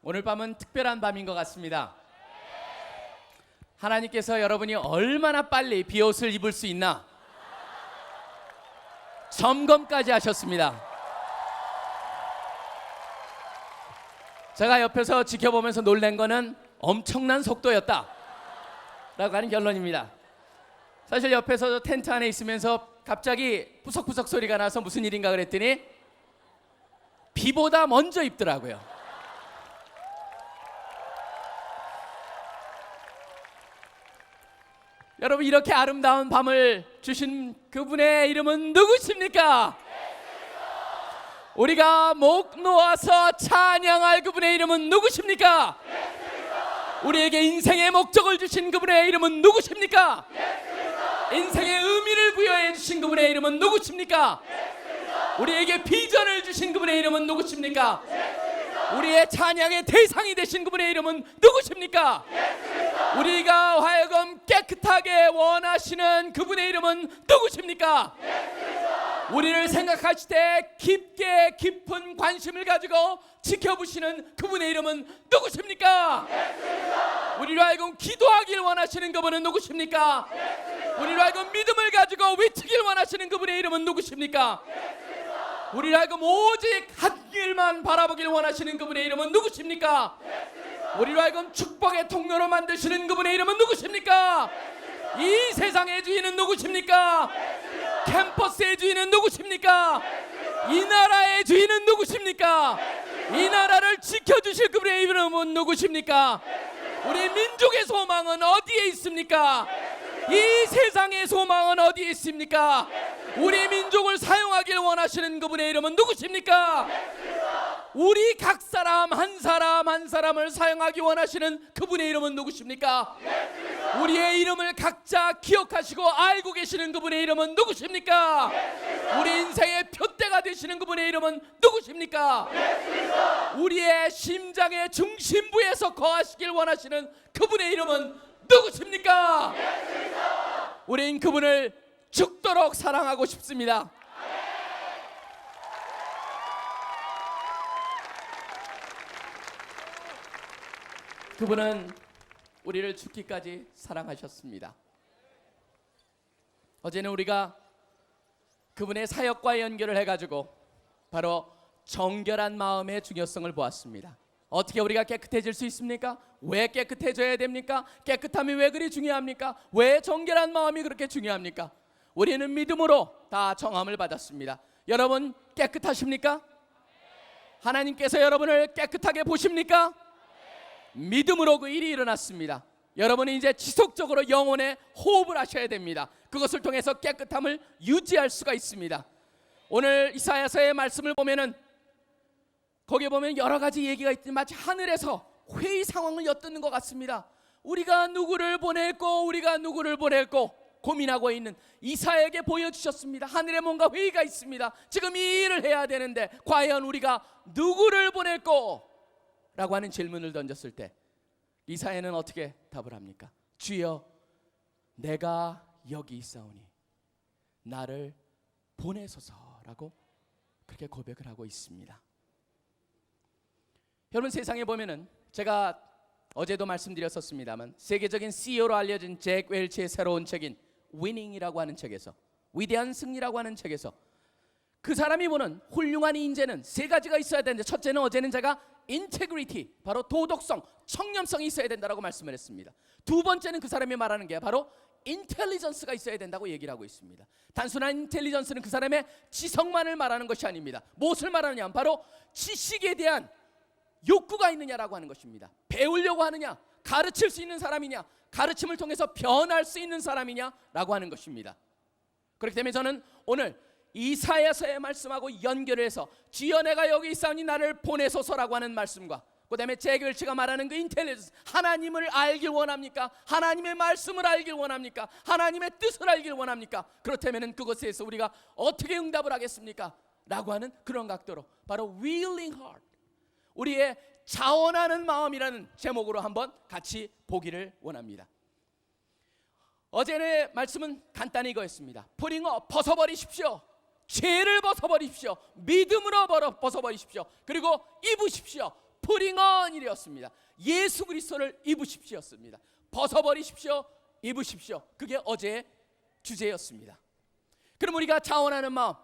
오늘 밤은 특별한 밤인 것 같습니다. 하나님께서 여러분이 얼마나 빨리 비옷을 입을 수 있나 점검까지 하셨습니다. 제가 옆에서 지켜보면서 놀란 거는 엄청난 속도였다 라고 하는 결론입니다. 사실 옆에서 텐트 안에 있으면서 갑자기 부석부석 소리가 나서 무슨 일인가 그랬더니 비보다 먼저 입더라고요. 여러분, 이렇게 아름다운 밤을 주신 그분의 이름은 누구십니까? 우리가 목 놓아서 찬양할 그분의 이름은 누구십니까? 우리에게 인생의 목적을 주신 그분의 이름은 누구십니까? 인생의 의미를 부여해 주신 그분의 이름은 누구십니까? 우리에게 비전을 주신 그분의 이름은 누구십니까? 우리의 찬양의 대상이 되신 그분의 이름은 누구십니까? 우리가 하여금 깨끗하게 원하시는 그분의 이름은 누구십니까? 우리를 생각하실 때 깊은 관심을 가지고 지켜보시는 그분의 이름은 누구십니까? 우리로 하여금 기도하길 원하시는 그분은 누구십니까? 우리로 하여금 믿음을 가지고 외치길 원하시는 그분의 이름은 누구십니까? 우리로 하여금 오직 한 길만 바라보길 원하시는 그분의 이름은 누구십니까? 우리로 하여금 축복의 통로로 만드시는 그분의 이름은 누구십니까? 이 세상의 주인은 누구십니까? 캠퍼스의 주인은 누구십니까? 이 나라의 주인은 누구십니까? 이 나라를 지켜주실 그분의 이름은 누구십니까? 우리 민족의 소망은 어디에 있습니까? 이 세상의 소망은 어디에 있습니까? 우리 민족을 사용하길 원하시는 그분의 이름은 누구십니까? 우리 각 사람 한 사람을 사용하기 원하시는 그분의 이름은 누구십니까? 우리의 이름을 각자 기억하시고 알고 계시는 그분의 이름은 누구십니까? 우리 인생의 표대가 되시는 그분의 이름은 누구십니까? 우리의 심장의 중심부에서 거하시길 원하시는 그분의 이름은 누구십니까? 우린 그분을 죽도록 사랑하고 싶습니다. 그분은 우리를 죽기까지 사랑하셨습니다. 어제는 우리가 그분의 사역과 연결을 해가지고 바로 정결한 마음의 중요성을 보았습니다. 어떻게 우리가 깨끗해질 수 있습니까? 왜 깨끗해져야 됩니까? 깨끗함이 왜 그리 중요합니까? 왜 정결한 마음이 그렇게 중요합니까? 우리는 믿음으로 다 정함을 받았습니다. 여러분 깨끗하십니까? 하나님께서 여러분을 깨끗하게 보십니까? 믿음으로 그 일이 일어났습니다. 여러분은 이제 지속적으로 영혼에 호흡을 하셔야 됩니다. 그것을 통해서 깨끗함을 유지할 수가 있습니다. 오늘 이사야서의 말씀을 보면은 거기에 보면 여러 가지 얘기가 있지만 마치 하늘에서 회의 상황을 엿듣는 것 같습니다. 우리가 누구를 보낼고 고민하고 있는 이사야에게 보여주셨습니다. 하늘에 뭔가 회의가 있습니다. 지금 이 일을 해야 되는데 과연 우리가 누구를 보낼고? 라고 하는 질문을 던졌을 때 이사야는 어떻게 답을 합니까? 주여, 내가 여기 있사오니 나를 보내소서라고 그렇게 고백을 하고 있습니다. 여러분, 세상에 보면은 제가 어제도 말씀드렸었습니다만 세계적인 CEO로 알려진 잭 웰치의 새로운 책인 위닝이라고 하는 책에서, 위대한 승리라고 하는 책에서 그 사람이 보는 훌륭한 인재는 세 가지가 있어야 되는데, 첫째는 어제는 제가 인테그리티, 바로 도덕성, 청렴성이 있어야 된다고 말씀을 했습니다. 두 번째는 그 사람이 말하는 게 바로 인텔리전스가 있어야 된다고 얘기를 하고 있습니다. 단순한 인텔리전스는 그 사람의 지성만을 말하는 것이 아닙니다. 무엇을 말하느냐? 바로 지식에 대한 욕구가 있느냐라고 하는 것입니다. 배우려고 하느냐, 가르칠 수 있는 사람이냐, 가르침을 통해서 변할 수 있는 사람이냐라고 하는 것입니다. 그렇기 때문에 저는 오늘 이사야서의 말씀하고 연결해서 주여, 내가 여기 있사오니 나를 보내소서라고 하는 말씀과 그 다음에 잭 웰치가 말하는 그 인텔리전스, 하나님을 알길 원합니까? 하나님의 말씀을 알길 원합니까? 하나님의 뜻을 알길 원합니까? 그렇다면 그것에 대해서 우리가 어떻게 응답을 하겠습니까? 라고 하는 그런 각도로 바로 willing heart, 우리의 자원하는 마음이라는 제목으로 한번 같이 보기를 원합니다. 어제의 말씀은 간단히 이거였습니다. putting up, 벗어버리십시오. 죄를 벗어버리십시오. 믿음으로 벗어버리십시오. 그리고 입으십시오. 프링언이었습니다. 예수 그리스도를 입으십시오였습니다. 벗어버리십시오, 입으십시오. 그게 어제의 주제였습니다. 그럼 우리가 자원하는 마음,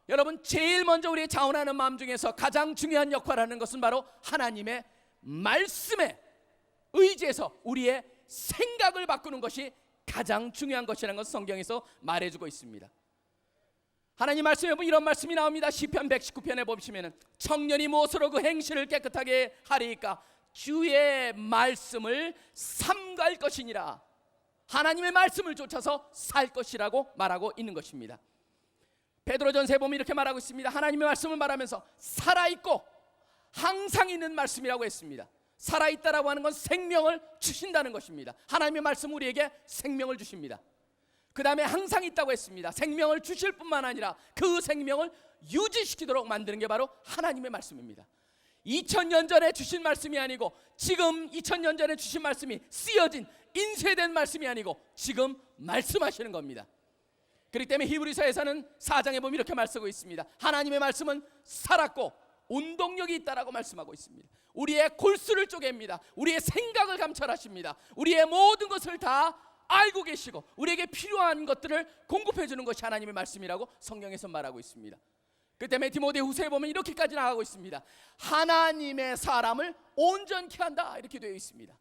여러분 제일 먼저 우리의 자원하는 마음 중에서 가장 중요한 역할을 하는 것은 바로 하나님의 말씀에 의지해서 우리의 생각을 바꾸는 것이 가장 중요한 것이라는 것을 성경에서 말해주고 있습니다. 하나님 말씀에 보면 이런 말씀이 나옵니다. 시편 119편에 보시면 청년이 무엇으로 그 행실을 깨끗하게 하리이까? 주의 말씀을 삼갈 것이니라. 하나님의 말씀을 쫓아서 살 것이라고 말하고 있는 것입니다. 베드로전서에 보면 이렇게 말하고 있습니다. 하나님의 말씀을 말하면서 살아있고 항상 있는 말씀이라고 했습니다. 살아있다라고 하는 건 생명을 주신다는 것입니다. 하나님의 말씀 우리에게 생명을 주십니다. 그 다음에 항상 있다고 했습니다. 생명을 주실 뿐만 아니라 그 생명을 유지시키도록 만드는 게 바로 하나님의 말씀입니다. 2000년 전에 주신 말씀이 아니고 지금 2000년 전에 주신 말씀이 쓰여진 인쇄된 말씀이 아니고 지금 말씀하시는 겁니다. 그렇기 때문에 히브리서에서는 4장에 보면 이렇게 말씀하고 있습니다. 하나님의 말씀은 살았고 운동력이 있다라고 말씀하고 있습니다. 우리의 골수를 쪼갭니다. 우리의 생각을 감찰하십니다. 우리의 모든 것을 다 알고 계시고 우리에게 필요한 것들을 공급해 주는 것이 하나님의 말씀이라고 성경에서 말하고 있습니다. 그 때문에 디모데후서에 보면 이렇게까지 나가고 있습니다. 하나님의 사람을 온전케 한다 이렇게 되어 있습니다.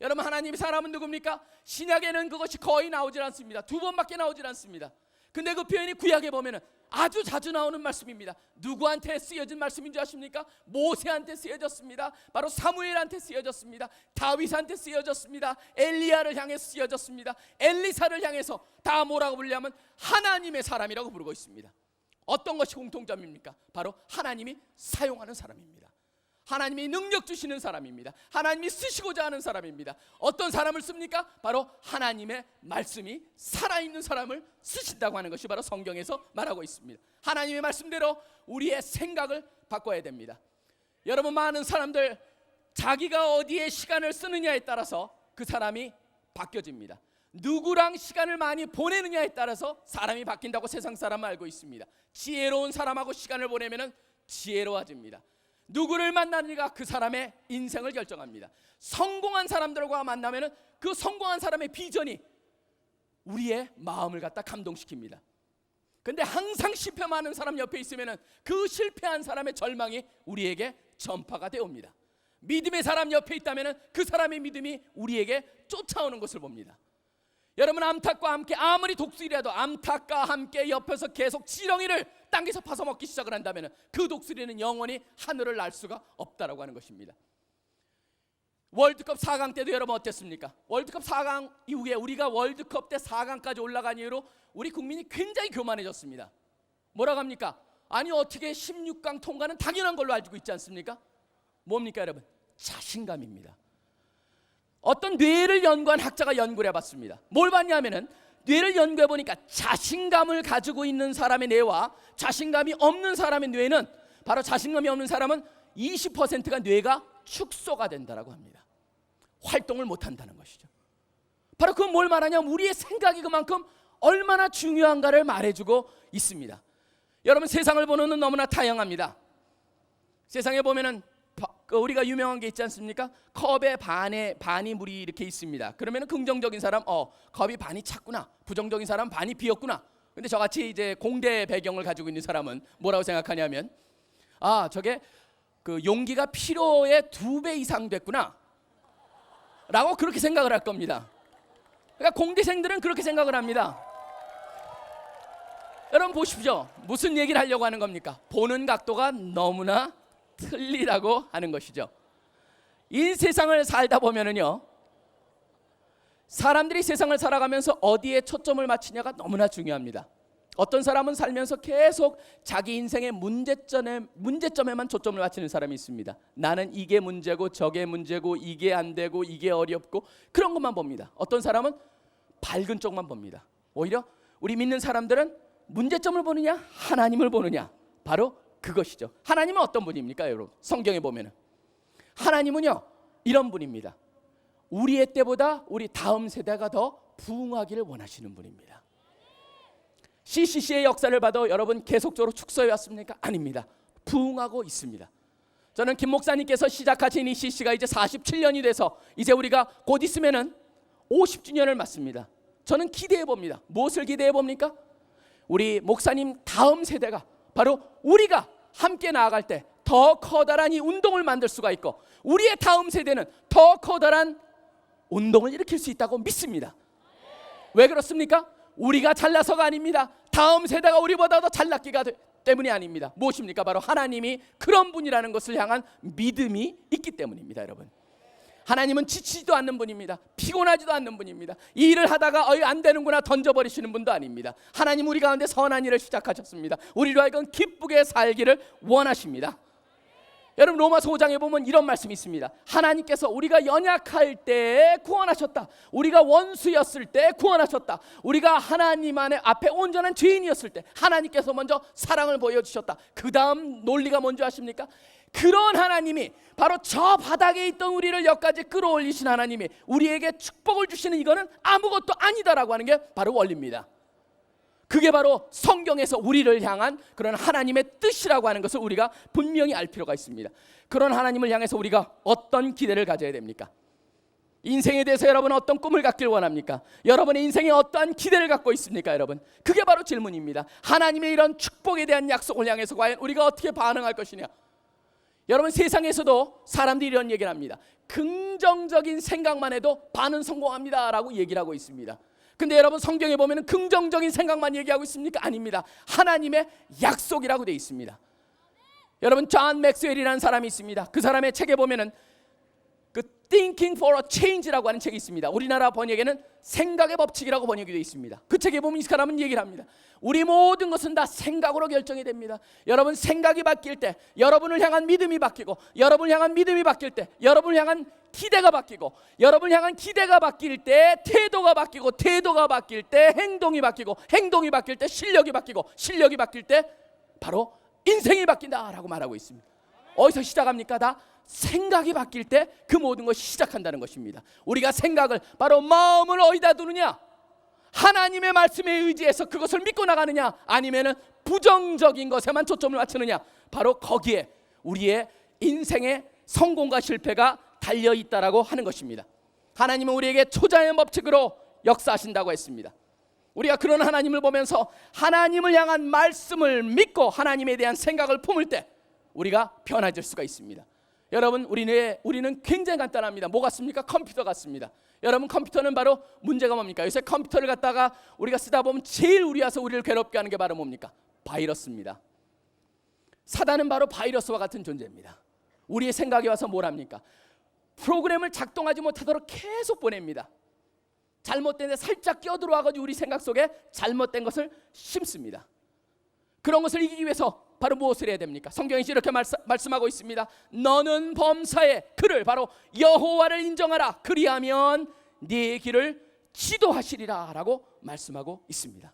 여러분 하나님의 사람은 누굽니까? 신약에는 그것이 거의 나오질 않습니다. 2번밖에 나오질 않습니다. 근데 그 표현이 구약에 보면은 아주 자주 나오는 말씀입니다. 누구한테 쓰여진 말씀인 줄 아십니까? 모세한테 쓰여졌습니다. 바로 사무엘한테 쓰여졌습니다. 다윗한테 쓰여졌습니다. 엘리야를 향해 쓰여졌습니다. 엘리사를 향해서 다 뭐라고 부르냐면 하나님의 사람이라고 부르고 있습니다. 어떤 것이 공통점입니까? 바로 하나님이 사용하는 사람입니다. 하나님이 능력 주시는 사람입니다. 하나님이 쓰시고자 하는 사람입니다. 어떤 사람을 씁니까? 바로 하나님의 말씀이 살아있는 사람을 쓰신다고 하는 것이 바로 성경에서 말하고 있습니다. 하나님의 말씀대로 우리의 생각을 바꿔야 됩니다. 여러분 많은 사람들 자기가 어디에 시간을 쓰느냐에 따라서 그 사람이 바뀌어집니다. 누구랑 시간을 많이 보내느냐에 따라서 사람이 바뀐다고 세상 사람은 알고 있습니다. 지혜로운 사람하고 시간을 보내면 지혜로워집니다. 누구를 만나느냐가 그 사람의 인생을 결정합니다. 성공한 사람들과 만나면 그 성공한 사람의 비전이 우리의 마음을 갖다 감동시킵니다. 근데 항상 실패 많은 사람 옆에 있으면 그 실패한 사람의 절망이 우리에게 전파가 되옵니다. 믿음의 사람 옆에 있다면 그 사람의 믿음이 우리에게 쫓아오는 것을 봅니다. 여러분 암탉과 함께 아무리 독수리라도 암탉과 함께 옆에서 계속 지렁이를 당겨서 파서 먹기 시작을 한다면 그 독수리는 영원히 하늘을 날 수가 없다라고 하는 것입니다. 월드컵 4강 때도 여러분 어땠습니까? 월드컵 4강 이후에 우리가 월드컵 때 4강까지 올라간 이후로 우리 국민이 굉장히 교만해졌습니다. 뭐라고 합니까? 아니 어떻게 16강 통과는 당연한 걸로 알고 있지 않습니까? 뭡니까 여러분? 자신감입니다. 어떤 뇌를 연구한 학자가 연구를 해봤습니다. 뭘 봤냐면은 뇌를 연구해 보니까 자신감을 가지고 있는 사람의 뇌와 자신감이 없는 사람의 뇌는 바로 자신감이 없는 사람은 20%가 뇌가 축소가 된다라고 합니다. 활동을 못한다는 것이죠. 바로 그건 뭘 말하냐면 우리의 생각이 그만큼 얼마나 중요한가를 말해주고 있습니다. 여러분 세상을 보는 눈은 너무나 다양합니다. 세상에 보면은 우리가 유명한 게 있지 않습니까? 컵에 반이 물이 이렇게 있습니다. 그러면 긍정적인 사람 컵이 반이 찼구나. 부정적인 사람 반이 비었구나. 근데 저같이 이제 공대 배경을 가지고 있는 사람은 뭐라고 생각하냐면 저게 그 용기가 필요의 2배 이상 됐구나 라고 그렇게 생각을 할 겁니다. 그러니까 공대생들은 그렇게 생각을 합니다. 여러분 보십시오. 무슨 얘기를 하려고 하는 겁니까? 보는 각도가 너무나 틀리다고 하는 것이죠. 이 세상을 살다 보면은요, 사람들이 세상을 살아가면서 어디에 초점을 맞추냐가 너무나 중요합니다. 어떤 사람은 살면서 계속 자기 인생의 문제점에만 초점을 맞추는 사람이 있습니다. 나는 이게 문제고 저게 문제고 이게 안 되고 이게 어렵고 그런 것만 봅니다. 어떤 사람은 밝은 쪽만 봅니다. 오히려 우리 믿는 사람들은 문제점을 보느냐 하나님을 보느냐 바로 그것이죠. 하나님은 어떤 분입니까 여러분? 성경에 보면 하나님은요 이런 분입니다. 우리의 때보다 우리 다음 세대가 더 부흥하기를 원하시는 분입니다. CCC의 역사를 봐도 여러분 계속적으로 축소해 왔습니까? 아닙니다. 부흥하고 있습니다. 저는 김 목사님께서 시작하신 이 CC가 이제 47년이 돼서 이제 우리가 곧 있으면은 50주년을 맞습니다. 저는 기대해 봅니다. 무엇을 기대해 봅니까? 우리 목사님 다음 세대가 바로 우리가 함께 나아갈 때 더 커다란 이 운동을 만들 수가 있고, 우리의 다음 세대는 더 커다란 운동을 일으킬 수 있다고 믿습니다. 왜 그렇습니까? 우리가 잘나서가 아닙니다. 다음 세대가 우리보다 더 잘났기가 때문이 아닙니다. 무엇입니까? 바로 하나님이 그런 분이라는 것을 향한 믿음이 있기 때문입니다. 여러분, 하나님은 지치지도 않는 분입니다. 피곤하지도 않는 분입니다. 이 일을 하다가 안 되는구나 던져버리시는 분도 아닙니다. 하나님 우리 가운데 선한 일을 시작하셨습니다. 우리로 하여금 기쁘게 살기를 원하십니다. 여러분, 로마서 5장에 보면 이런 말씀이 있습니다. 하나님께서 우리가 연약할 때 구원하셨다. 우리가 원수였을 때 구원하셨다. 우리가 하나님 앞에 온전한 죄인이었을 때 하나님께서 먼저 사랑을 보여주셨다. 그 다음 논리가 뭔지 아십니까? 그런 하나님이 바로 저 바닥에 있던 우리를 여기까지 끌어올리신 하나님이 우리에게 축복을 주시는 이거는 아무것도 아니다라고 하는 게 바로 원리입니다. 그게 바로 성경에서 우리를 향한 그런 하나님의 뜻이라고 하는 것을 우리가 분명히 알 필요가 있습니다. 그런 하나님을 향해서 우리가 어떤 기대를 가져야 됩니까? 인생에 대해서 여러분은 어떤 꿈을 갖길 원합니까? 여러분의 인생에 어떠한 기대를 갖고 있습니까? 여러분, 그게 바로 질문입니다. 하나님의 이런 축복에 대한 약속을 향해서 과연 우리가 어떻게 반응할 것이냐? 여러분, 세상에서도 사람들이 이런 얘기를 합니다. 긍정적인 생각만 해도 반은 성공합니다 라고 얘기를 하고 있습니다. 근데 여러분, 성경에 보면 긍정적인 생각만 얘기하고 있습니까? 아닙니다. 하나님의 약속이라고 되어 있습니다. 여러분, 존 맥스웰이라는 사람이 있습니다. 그 사람의 책에 보면은 그 Thinking for a Change라고 하는 책이 있습니다. 우리나라 번역에는 생각의 법칙이라고 번역이 되어 있습니다. 그 책에 보면 이 사람은 얘기를 합니다. 우리 모든 것은 다 생각으로 결정이 됩니다. 여러분, 생각이 바뀔 때 여러분을 향한 믿음이 바뀌고, 여러분을 향한 믿음이 바뀔 때 여러분을 향한 기대가 바뀌고, 여러분을 향한 기대가 바뀔 때 태도가 바뀌고, 태도가 바뀔 때 행동이 바뀌고, 행동이 바뀔 때 실력이 바뀌고, 실력이 바뀔 때 바로 인생이 바뀐다라고 말하고 있습니다. 어디서 시작합니까? 다 생각이 바뀔 때 그 모든 것이 시작한다는 것입니다. 우리가 생각을 바로 마음을 어디다 두느냐? 하나님의 말씀에 의지해서 그것을 믿고 나가느냐? 아니면은 부정적인 것에만 초점을 맞추느냐? 바로 거기에 우리의 인생의 성공과 실패가 달려있다라고 하는 것입니다. 하나님은 우리에게 초자연 법칙으로 역사하신다고 했습니다. 우리가 그런 하나님을 보면서 하나님을 향한 말씀을 믿고 하나님에 대한 생각을 품을 때 우리가 변화될 수가 있습니다. 여러분, 우리는 굉장히 간단합니다. 뭐 같습니까? 컴퓨터 같습니다. 여러분, 컴퓨터는 바로 문제가 뭡니까? 요새 컴퓨터를 갖다가 우리가 쓰다 보면 제일 와서 우리를 괴롭게 하는 게 바로 뭡니까? 바이러스입니다. 사단은 바로 바이러스와 같은 존재입니다. 우리의 생각이 와서 뭘 합니까? 프로그램을 작동하지 못하도록 계속 보냅니다. 잘못된 데 살짝 끼어들어와가지고 우리 생각 속에 잘못된 것을 심습니다. 그런 것을 이기기 위해서 바로 무엇을 해야 됩니까? 성경이 이렇게 말씀하고 있습니다. 너는 범사에 그를, 바로 여호와를 인정하라. 그리하면 네 길을 지도하시리라 라고 말씀하고 있습니다.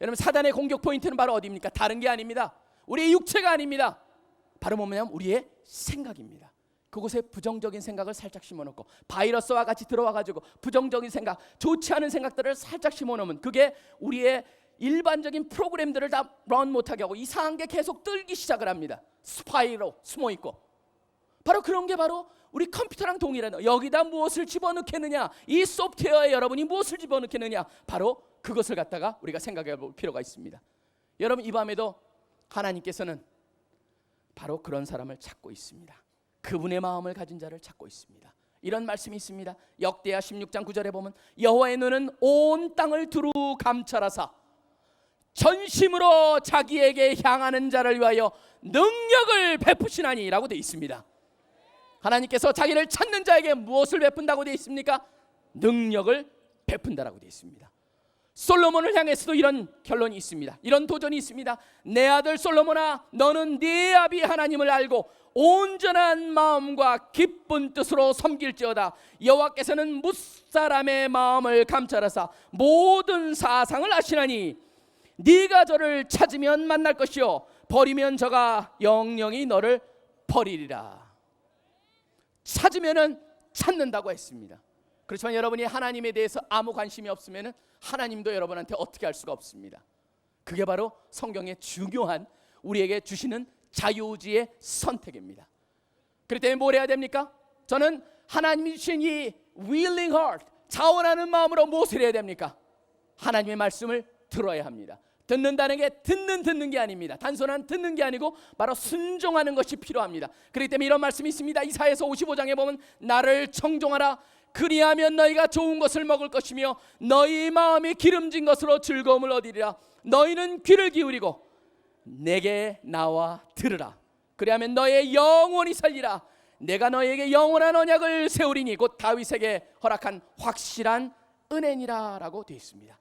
여러분, 사단의 공격 포인트는 바로 어디입니까? 다른 게 아닙니다. 우리의 육체가 아닙니다. 바로 뭐냐면 우리의 생각입니다. 그곳에 부정적인 생각을 살짝 심어놓고, 바이러스와 같이 들어와가지고 부정적인 생각, 좋지 않은 생각들을 살짝 심어놓으면 그게 우리의 일반적인 프로그램들을 다 런 못하게 하고 이상한 게 계속 뜨기 시작을 합니다. 스파이로 숨어있고, 바로 그런 게 바로 우리 컴퓨터랑 동일하다. 여기다 무엇을 집어넣겠느냐, 이 소프트웨어에 여러분이 무엇을 집어넣겠느냐, 바로 그것을 갖다가 우리가 생각해 볼 필요가 있습니다. 여러분, 이 밤에도 하나님께서는 바로 그런 사람을 찾고 있습니다. 그분의 마음을 가진 자를 찾고 있습니다. 이런 말씀이 있습니다. 역대하 16장 9절에 보면 여호와의 눈은 온 땅을 두루 감찰하사 전심으로 자기에게 향하는 자를 위하여 능력을 베푸시나니 라고 되어 있습니다. 하나님께서 자기를 찾는 자에게 무엇을 베푼다고 되어 있습니까? 능력을 베푼다라고 되어 있습니다. 솔로몬을 향해서도 이런 결론이 있습니다. 이런 도전이 있습니다. 내 아들 솔로몬아, 너는 네 아비 하나님을 알고 온전한 마음과 기쁜 뜻으로 섬길지어다. 여호와께서는 뭇사람의 마음을 감찰하사 모든 사상을 아시나니 네가 저를 찾으면 만날 것이요 버리면 저가 영영이 너를 버리리라. 찾으면은 찾는다고 했습니다. 그렇지만 여러분이 하나님에 대해서 아무 관심이 없으면 하나님도 여러분한테 어떻게 할 수가 없습니다. 그게 바로 성경의 중요한 우리에게 주시는 자유의지의 선택입니다. 그렇기 때문에 뭘 해야 됩니까? 저는 하나님이 주신 이 willing heart, 자원하는 마음으로 무엇을 해야 됩니까? 하나님의 말씀을 들어야 합니다. 듣는다는 게 듣는 게 아닙니다. 단순한 듣는 게 아니고 바로 순종하는 것이 필요합니다. 그렇기 때문에 이런 말씀이 있습니다. 이사야서 55장에 보면 나를 청종하라. 그리하면 너희가 좋은 것을 먹을 것이며 너희 마음이 기름진 것으로 즐거움을 얻으리라. 너희는 귀를 기울이고 내게 나와 들으라. 그리하면 너의 영혼이 살리라. 내가 너희에게 영원한 언약을 세우리니 곧 다윗에게 허락한 확실한 은혜니라 라고 되어 있습니다.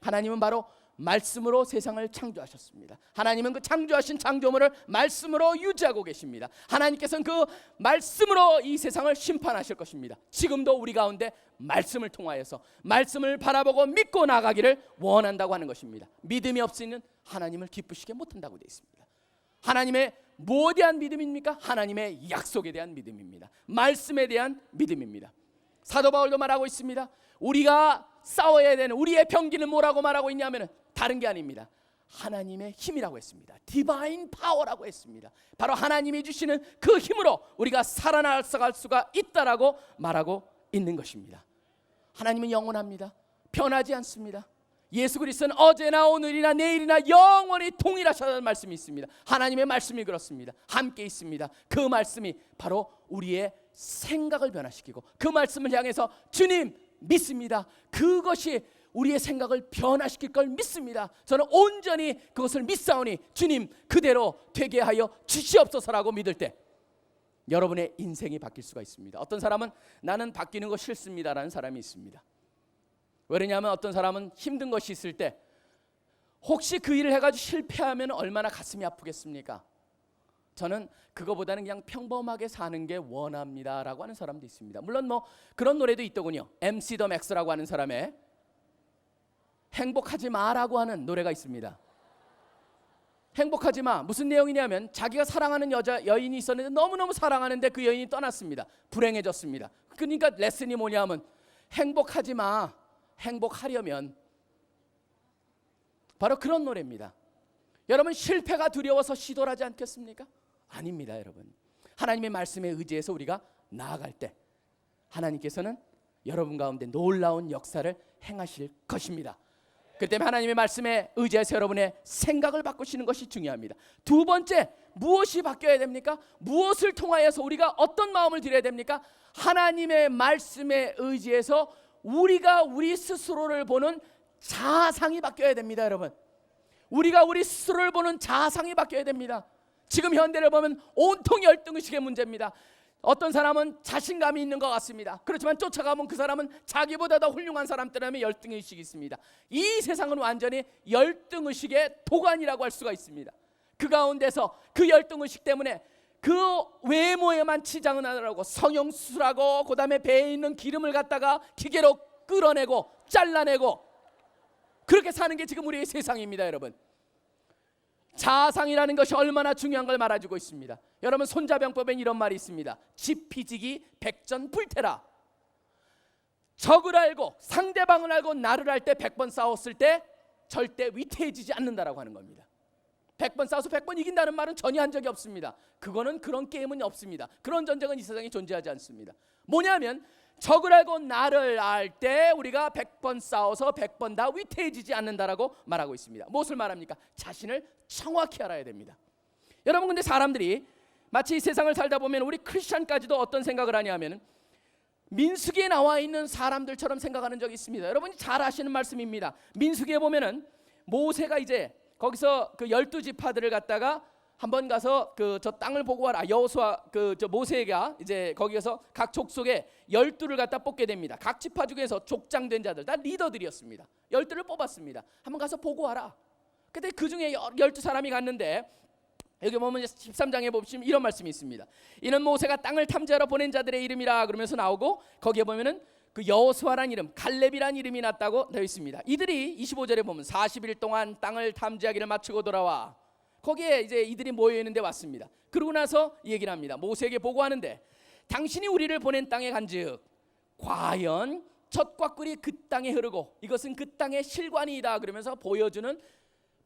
하나님은 바로 말씀으로 세상을 창조하셨습니다. 하나님은 그 창조하신 창조물을 말씀으로 유지하고 계십니다. 하나님께서는 그 말씀으로 이 세상을 심판하실 것입니다. 지금도 우리 가운데 말씀을 통하여서 말씀을 바라보고 믿고 나가기를 원한다고 하는 것입니다. 믿음이 없으면 하나님을 기쁘시게 못한다고 되어 있습니다. 하나님의 무엇에 대한 믿음입니까? 하나님의 약속에 대한 믿음입니다. 말씀에 대한 믿음입니다. 사도 바울도 말하고 있습니다. 우리가 싸워야 되는 우리의 병기는 뭐라고 말하고 있냐면 다른 게 아닙니다. 하나님의 힘이라고 했습니다. 디바인 파워라고 했습니다. 바로 하나님이 주시는 그 힘으로 우리가 살아나갈 수가 있다라고 말하고 있는 것입니다. 하나님은 영원합니다. 변하지 않습니다. 예수 그리스도는 어제나 오늘이나 내일이나 영원히 동일하시다는 말씀이 있습니다. 하나님의 말씀이 그렇습니다. 함께 있습니다. 그 말씀이 바로 우리의 생각을 변화시키고 그 말씀을 향해서 주님 믿습니다. 그것이 우리의 생각을 변화시킬 걸 믿습니다. 저는 온전히 그것을 믿사오니 주님 그대로 되게 하여 주시옵소서라고 믿을 때 여러분의 인생이 바뀔 수가 있습니다. 어떤 사람은 나는 바뀌는 거 싫습니다라는 사람이 있습니다. 왜냐하면 어떤 사람은 힘든 것이 있을 때 혹시 그 일을 해가지고 실패하면 얼마나 가슴이 아프겠습니까? 저는 그거보다는 그냥 평범하게 사는 게 원합니다라고 하는 사람도 있습니다. 물론 뭐 그런 노래도 있더군요. MC 더 맥스라고 하는 사람의 행복하지 마라고 하는 노래가 있습니다. 행복하지 마. 무슨 내용이냐면 자기가 사랑하는 여인이 있었는데 너무너무 사랑하는데 그 여인이 떠났습니다. 불행해졌습니다. 그러니까 레슨이 뭐냐면 행복하지 마. 행복하려면 바로 그런 노래입니다. 여러분 실패가 두려워서 시도를 하지 않겠습니까? 아닙니다. 여러분 하나님의 말씀에 의지해서 우리가 나아갈 때 하나님께서는 여러분 가운데 놀라운 역사를 행하실 것입니다. 그 때문에 하나님의 말씀에 의지해서 여러분의 생각을 바꾸시는 것이 중요합니다. 두 번째, 무엇이 바뀌어야 됩니까? 무엇을 통하여서 우리가 어떤 마음을 드려야 됩니까? 하나님의 말씀에 의지해서 우리가 우리 스스로를 보는 자상이 바뀌어야 됩니다. 여러분 우리가 우리 스스로를 보는 자상이 바뀌어야 됩니다. 지금 현대를 보면 온통 열등의식의 문제입니다. 어떤 사람은 자신감이 있는 것 같습니다. 그렇지만 쫓아가면 그 사람은 자기보다 더 훌륭한 사람 때문에 열등의식이 있습니다. 이 세상은 완전히 열등의식의 도가니라고 할 수가 있습니다. 그 가운데서 그 열등의식 때문에 그 외모에만 치장을 하느라고 성형수술하고 그 다음에 배에 있는 기름을 갖다가 기계로 끌어내고 잘라내고 그렇게 사는 게 지금 우리의 세상입니다. 여러분 자상이라는 것이 얼마나 중요한 걸 말해주고 있습니다. 여러분 손자병법엔 이런 말이 있습니다. 지피지기 백전불태라. 적을 알고 상대방을 알고 나를 할 때 100번 싸웠을 때 절대 위태해지지 않는다라고 하는 겁니다. 100번 싸워서 100번 이긴다는 말은 전혀 한 적이 없습니다. 그거는 그런 게임은 없습니다. 그런 전쟁은 이 세상에 존재하지 않습니다. 뭐냐면 적을 알고 나를 알 때 우리가 100번 싸워서 100번 다 위태해지지 않는다라고 말하고 있습니다. 무엇을 말합니까? 자신을 정확히 알아야 됩니다. 여러분 근데 사람들이 마치 이 세상을 살다 보면 우리 크리스찬까지도 어떤 생각을 하냐면 민수기에 나와 있는 사람들처럼 생각하는 적이 있습니다. 여러분이 잘 아시는 말씀입니다. 민수기에 보면은 모세가 이제 거기서 그 12지파들을 갖다가 한번 가서 그 저 땅을 보고 와라. 여호수아 저 모세가 이제 거기에서 각 족속에 12를 갖다 뽑게 됩니다. 각 지파 중에서 족장된 자들 다 리더들이었습니다. 12를 뽑았습니다. 한번 가서 보고 와라. 근데 그 중에 12사람이 갔는데 여기 보면 13장에 보시면 이런 말씀이 있습니다. 이는 모세가 땅을 탐지하러 보낸 자들의 이름이라 그러면서 나오고 거기에 보면은 그 여호수아란 이름, 갈렙이란 이름이 났다고 되어 있습니다. 이들이 25절에 보면 40일 동안 땅을 탐지하기를 마치고 돌아와. 거기에 이제 이들이 모여 있는데 왔습니다. 그러고 나서 얘기를 합니다. 모세에게 보고하는데 당신이 우리를 보낸 땅에 간즉 과연 젖과 꿀이 그 땅에 흐르고 이것은 그 땅의 실관이다 그러면서 보여주는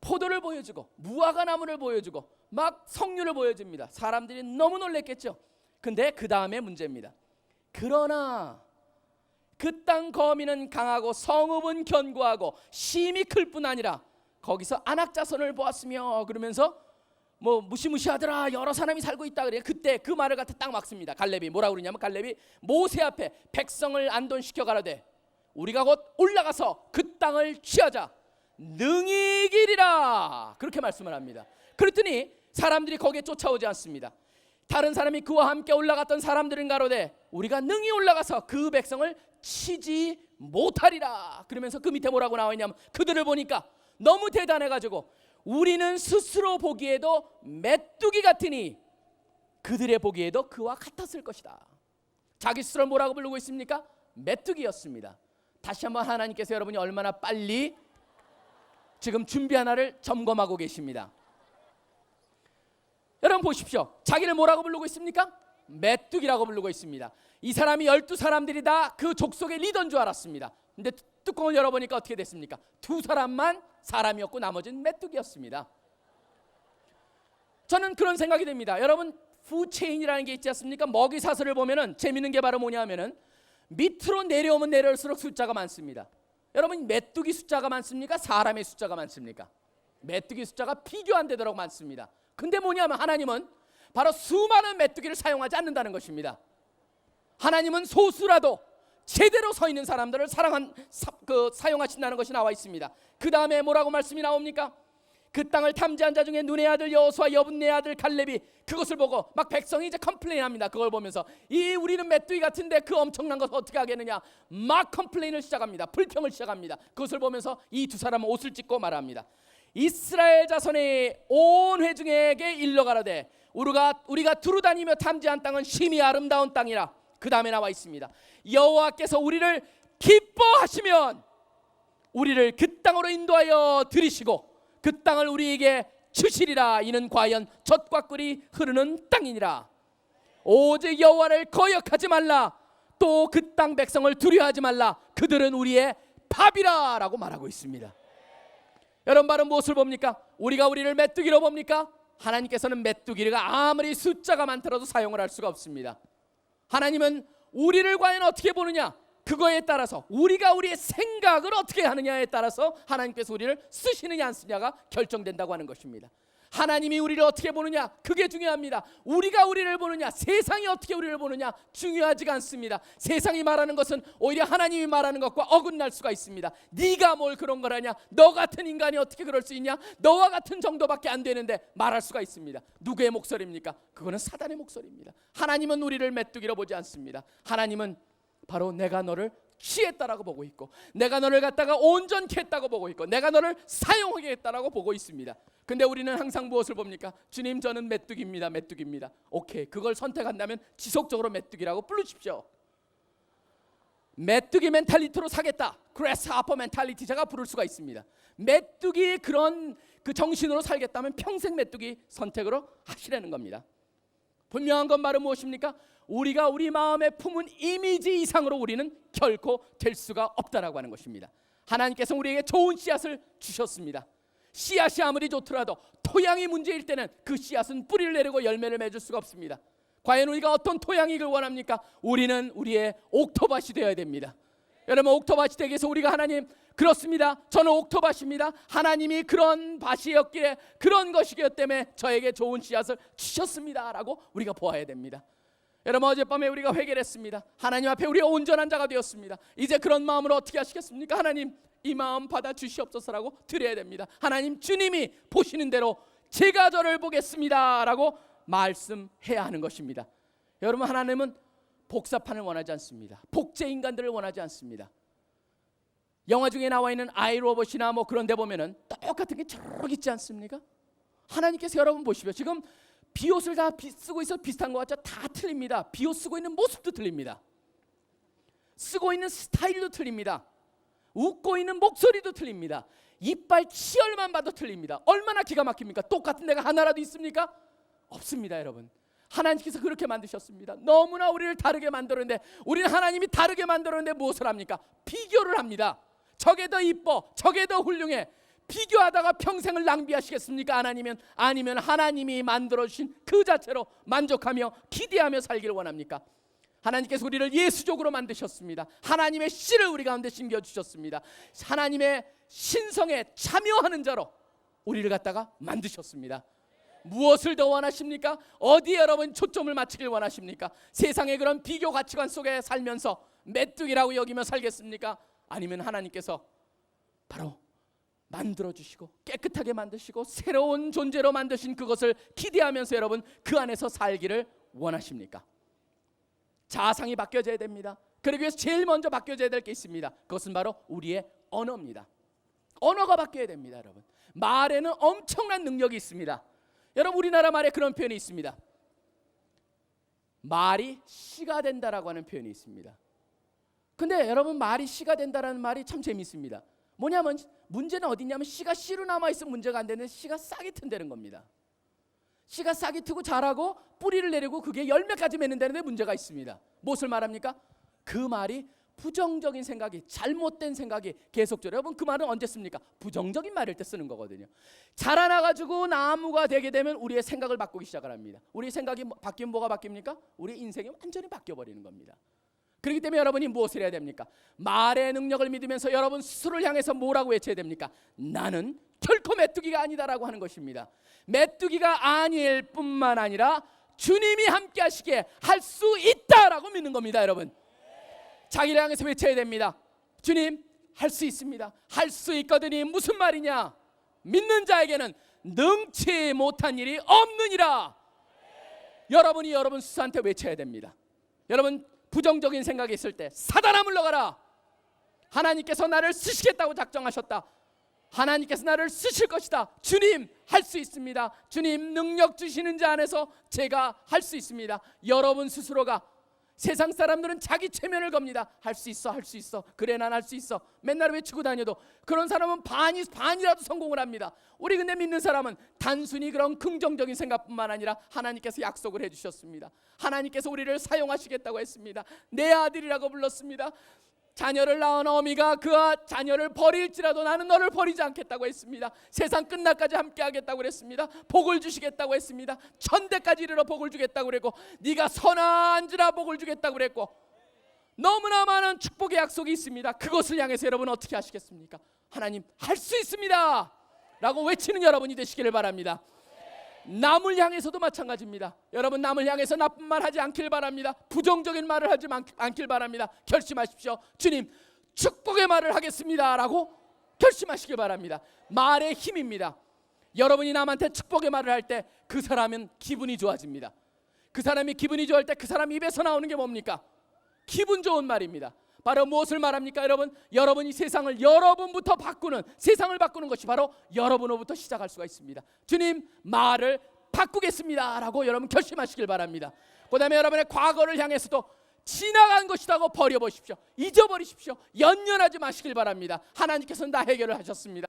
포도를 보여주고 무화과 나무를 보여주고 막 석류를 보여줍니다. 사람들이 너무 놀랬겠죠. 근데 그 다음에 문제입니다. 그러나 그 땅 거민은 강하고 성읍은 견고하고 심이 클 뿐 아니라 거기서 안악자손을 보았으며, 그러면서 뭐 무시무시하더라, 여러 사람이 살고 있다 그래요. 그때 그 말을 갖다 딱 막습니다. 갈렙이 뭐라고 그러냐면, 갈렙이 모세 앞에 백성을 안돈시켜 가라되 우리가 곧 올라가서 그 땅을 취하자, 능히 이기리라, 그렇게 말씀을 합니다. 그랬더니 사람들이 거기에 쫓아오지 않습니다. 다른 사람이 그와 함께 올라갔던 사람들은 가로되 우리가 능히 올라가서 그 백성을 치지 못하리라. 그러면서 그 밑에 뭐라고 나와 있냐면, 그들을 보니까 너무 대단해가지고 우리는 스스로 보기에도 메뚜기 같으니 그들의 보기에도 그와 같았을 것이다. 자기 스스로를 뭐라고 부르고 있습니까? 메뚜기였습니다. 다시 한번 하나님께서 여러분이 얼마나 빨리 지금 준비 하나를 점검하고 계십니다. 여러분 보십시오. 자기를 뭐라고 부르고 있습니까? 메뚜기라고 부르고 있습니다. 이 사람이 12사람들이 다 그 족속의 리더인 줄 알았습니다. 근데 뚜껑을 열어보니까 어떻게 됐습니까? 2사람만 사람이었고 나머지는 메뚜기였습니다. 저는 그런 생각이 듭니다. 여러분, 푸체인이라는 게 있지 않습니까? 먹이 사슬을 보면은 재밌는 게 바로 뭐냐 하면은 밑으로 내려오면 내려올수록 숫자가 많습니다. 여러분, 메뚜기 숫자가 많습니까? 사람의 숫자가 많습니까? 메뚜기 숫자가 비교 안 되도록 많습니다. 근데 뭐냐면 하나님은 바로 수많은 메뚜기를 사용하지 않는다는 것입니다. 하나님은 소수라도 제대로 서 있는 사람들을 사용하신다는 것이 나와 있습니다. 그 다음에 뭐라고 말씀이 나옵니까? 그 땅을 탐지한 자 중에 눈의 아들 여호수아 여분의 아들 갈렙이 그것을 보고 막 백성이 이제 컴플레인합니다. 그걸 보면서 우리는 메뚜기 같은데 그 엄청난 것을 어떻게 하겠느냐, 막 컴플레인을 시작합니다. 불평을 시작합니다. 그것을 보면서 이 2사람은 옷을 찢고 말합니다. 이스라엘 자손의 온 회중에게 일러 가라되 우리가 두루다니며 탐지한 땅은 심히 아름다운 땅이라. 그 다음에 나와 있습니다. 여호와께서 우리를 기뻐하시면 우리를 그 땅으로 인도하여 들이시고 그 땅을 우리에게 주시리라. 이는 과연 젖과 꿀이 흐르는 땅이니라. 오직 여호와를 거역하지 말라. 또 그 땅 백성을 두려워하지 말라. 그들은 우리의 밥이라 라고 말하고 있습니다. 여러분, 바로 무엇을 봅니까? 우리가 우리를 메뚜기로 봅니까? 하나님께서는 메뚜기가 아무리 숫자가 많더라도 사용을 할 수가 없습니다. 하나님은 우리를 과연 어떻게 보느냐, 그거에 따라서 우리가 우리의 생각을 어떻게 하느냐에 따라서 하나님께서 우리를 쓰시느냐 안 쓰느냐가 결정된다고 하는 것입니다. 하나님이 우리를 어떻게 보느냐, 그게 중요합니다. 우리가 우리를 보느냐, 세상이 어떻게 우리를 보느냐 중요하지가 않습니다. 세상이 말하는 것은 오히려 하나님이 말하는 것과 어긋날 수가 있습니다. 네가 뭘 그런 거라냐, 너 같은 인간이 어떻게 그럴 수 있냐, 너와 같은 정도밖에 안 되는데 말할 수가 있습니다. 누구의 목소리입니까? 그거는 사단의 목소리입니다. 하나님은 우리를 메뚜기로 보지 않습니다. 하나님은 바로 내가 너를 취했다라고 보고 있고, 내가 너를 갖다가 온전케 했다고 보고 있고, 내가 너를 사용하게 했다라고 보고 있습니다. 근데 우리는 항상 무엇을 봅니까? 주님, 저는 메뚜기입니다. 메뚜기입니다. 오케이, 그걸 선택한다면 지속적으로 메뚜기라고 부르십시오. 메뚜기 멘탈리티로 사겠다, 그래스하퍼 멘탈리티 제가 부를 수가 있습니다. 메뚜기 그런 그 정신으로 살겠다면 평생 메뚜기 선택으로 하시라는 겁니다. 분명한 건 바로 무엇입니까? 우리가 우리 마음에 품은 이미지 이상으로 우리는 결코 될 수가 없다라고 하는 것입니다. 하나님께서 우리에게 좋은 씨앗을 주셨습니다. 씨앗이 아무리 좋더라도 토양이 문제일 때는 그 씨앗은 뿌리를 내리고 열매를 맺을 수가 없습니다. 과연 우리가 어떤 토양이길 원합니까? 우리는 우리의 옥토밭이 되어야 됩니다. 여러분, 옥토밭이 되기 위해서 우리가 하나님, 그렇습니다, 저는 옥토밭입니다, 하나님이 그런 밭이었기에 그런 것이기 때문에 저에게 좋은 씨앗을 주셨습니다 라고 우리가 보아야 됩니다. 여러분, 어젯밤에 우리가 회개를 했습니다. 하나님 앞에 우리가 온전한 자가 되었습니다. 이제 그런 마음으로 어떻게 하시겠습니까? 하나님, 이 마음 받아 주시옵소서라고 드려야 됩니다. 하나님, 주님이 보시는 대로 제가 저를 보겠습니다 라고 말씀해야 하는 것입니다. 여러분, 하나님은 복사판을 원하지 않습니다. 복제 인간들을 원하지 않습니다. 영화 중에 나와 있는 아이로봇이나 뭐 그런 데 보면은 똑같은 게 저렇게 있지 않습니까? 하나님께서 여러분 보시죠. 지금 비옷을 다 쓰고 있어 비슷한 것 같죠? 다 틀립니다. 비옷 쓰고 있는 모습도 틀립니다. 쓰고 있는 스타일도 틀립니다. 웃고 있는 목소리도 틀립니다. 이빨 치열만 봐도 틀립니다. 얼마나 기가 막힙니까? 똑같은 데가 하나라도 있습니까? 없습니다, 여러분. 하나님께서 그렇게 만드셨습니다. 너무나 우리를 다르게 만들었는데, 우리는 하나님이 다르게 만들었는데 무엇을 합니까? 비교를 합니다. 저게 더 이뻐, 저게 더 훌륭해. 비교하다가 평생을 낭비하시겠습니까? 아니면 하나님이 만들어주신 그 자체로 만족하며 기대하며 살기를 원합니까? 하나님께서 우리를 예수족으로 만드셨습니다. 하나님의 씨를 우리 가운데 심겨주셨습니다. 하나님의 신성에 참여하는 자로 우리를 갖다가 만드셨습니다. 무엇을 더 원하십니까? 어디에 여러분 초점을 맞추길 원하십니까? 세상의 그런 비교 가치관 속에 살면서 메뚜기라고 여기며 살겠습니까? 아니면 하나님께서 바로 만들어주시고 깨끗하게 만드시고 새로운 존재로 만드신 그것을 기대하면서 여러분 그 안에서 살기를 원하십니까? 자상이 바뀌어져야 됩니다. 그러기 위해서 제일 먼저 바뀌어져야 될 게 있습니다. 그것은 바로 우리의 언어입니다. 언어가 바뀌어야 됩니다. 여러분, 말에는 엄청난 능력이 있습니다. 여러분, 우리나라 말에 그런 표현이 있습니다. 말이 씨가 된다라고 하는 표현이 있습니다. 근데 여러분, 말이 씨가 된다라는 말이 참 재밌습니다. 뭐냐면 문제는 어디냐면 씨가 씨로 남아있으면 문제가 안 되는데 씨가 싹이 튼다는 겁니다. 씨가 싹이 트고 자라고 뿌리를 내리고 그게 열매까지 맺는다는데 문제가 있습니다. 무엇을 말합니까? 그 말이 부정적인 생각이, 잘못된 생각이 계속적으로, 여러분 그 말은 언제 씁니까? 부정적인 말일 때 쓰는 거거든요. 자라나가지고 나무가 되게 되면 우리의 생각을 바꾸기 시작을 합니다. 우리의 생각이 바뀌면 뭐가 바뀝니까? 우리 인생이 완전히 바뀌어버리는 겁니다. 그렇기 때문에 여러분이 무엇을 해야 됩니까? 말의 능력을 믿으면서 여러분 스스로를 향해서 뭐라고 외쳐야 됩니까? 나는 결코 메뚜기가 아니다라고 하는 것입니다. 메뚜기가 아닐 뿐만 아니라 주님이 함께 하시기에 할 수 있다라고 믿는 겁니다. 여러분, 자기를 향해서 외쳐야 됩니다. 주님, 할 수 있습니다. 할 수 있거든이 무슨 말이냐? 믿는 자에게는 능치 못한 일이 없느니라. 여러분이 여러분 스스로한테 외쳐야 됩니다. 여러분, 부정적인 생각이 있을 때 사단아 물러가라. 하나님께서 나를 쓰시겠다고 작정하셨다. 하나님께서 나를 쓰실 것이다. 주님, 할 수 있습니다. 주님, 능력 주시는 자 안에서 제가 할 수 있습니다. 여러분 스스로가, 세상 사람들은 자기 체면을 겁니다. 할 수 있어, 할 수 있어. 그래, 난 할 수 있어. 맨날 외치고 다녀도 그런 사람은 반이라도 성공을 합니다. 우리 근데 믿는 사람은 단순히 그런 긍정적인 생각뿐만 아니라 하나님께서 약속을 해주셨습니다. 하나님께서 우리를 사용하시겠다고 했습니다. 내 아들이라고 불렀습니다. 자녀를 낳은 어미가 그 자녀를 버릴지라도 나는 너를 버리지 않겠다고 했습니다. 세상 끝날까지 함께 하겠다고 그랬습니다. 복을 주시겠다고 했습니다. 천대까지 이르러 복을 주겠다고 그랬고, 네가 선한지라 복을 주겠다고 그랬고, 너무나 많은 축복의 약속이 있습니다. 그것을 향해서 여러분 어떻게 하시겠습니까? 하나님, 할 수 있습니다 라고 외치는 여러분이 되시기를 바랍니다. 남을 향해서도 마찬가지입니다. 여러분, 남을 향해서 나쁜 말 하지 않길 바랍니다. 부정적인 말을 하지 않길 바랍니다. 결심하십시오. 주님, 축복의 말을 하겠습니다 라고 결심하시길 바랍니다. 말의 힘입니다. 여러분이 남한테 축복의 말을 할 때 그 사람은 기분이 좋아집니다. 그 사람이 기분이 좋을 때 그 사람 입에서 나오는 게 뭡니까? 기분 좋은 말입니다. 바로 무엇을 말합니까? 여러분이 세상을 여러분부터 바꾸는, 세상을 바꾸는 것이 바로 여러분으로부터 시작할 수가 있습니다. 주님, 말을 바꾸겠습니다 라고 여러분 결심하시길 바랍니다. 그 다음에 여러분의 과거를 향해서도 지나간 것이라고 버려보십시오. 잊어버리십시오. 연연하지 마시길 바랍니다. 하나님께서는 다 해결을 하셨습니다.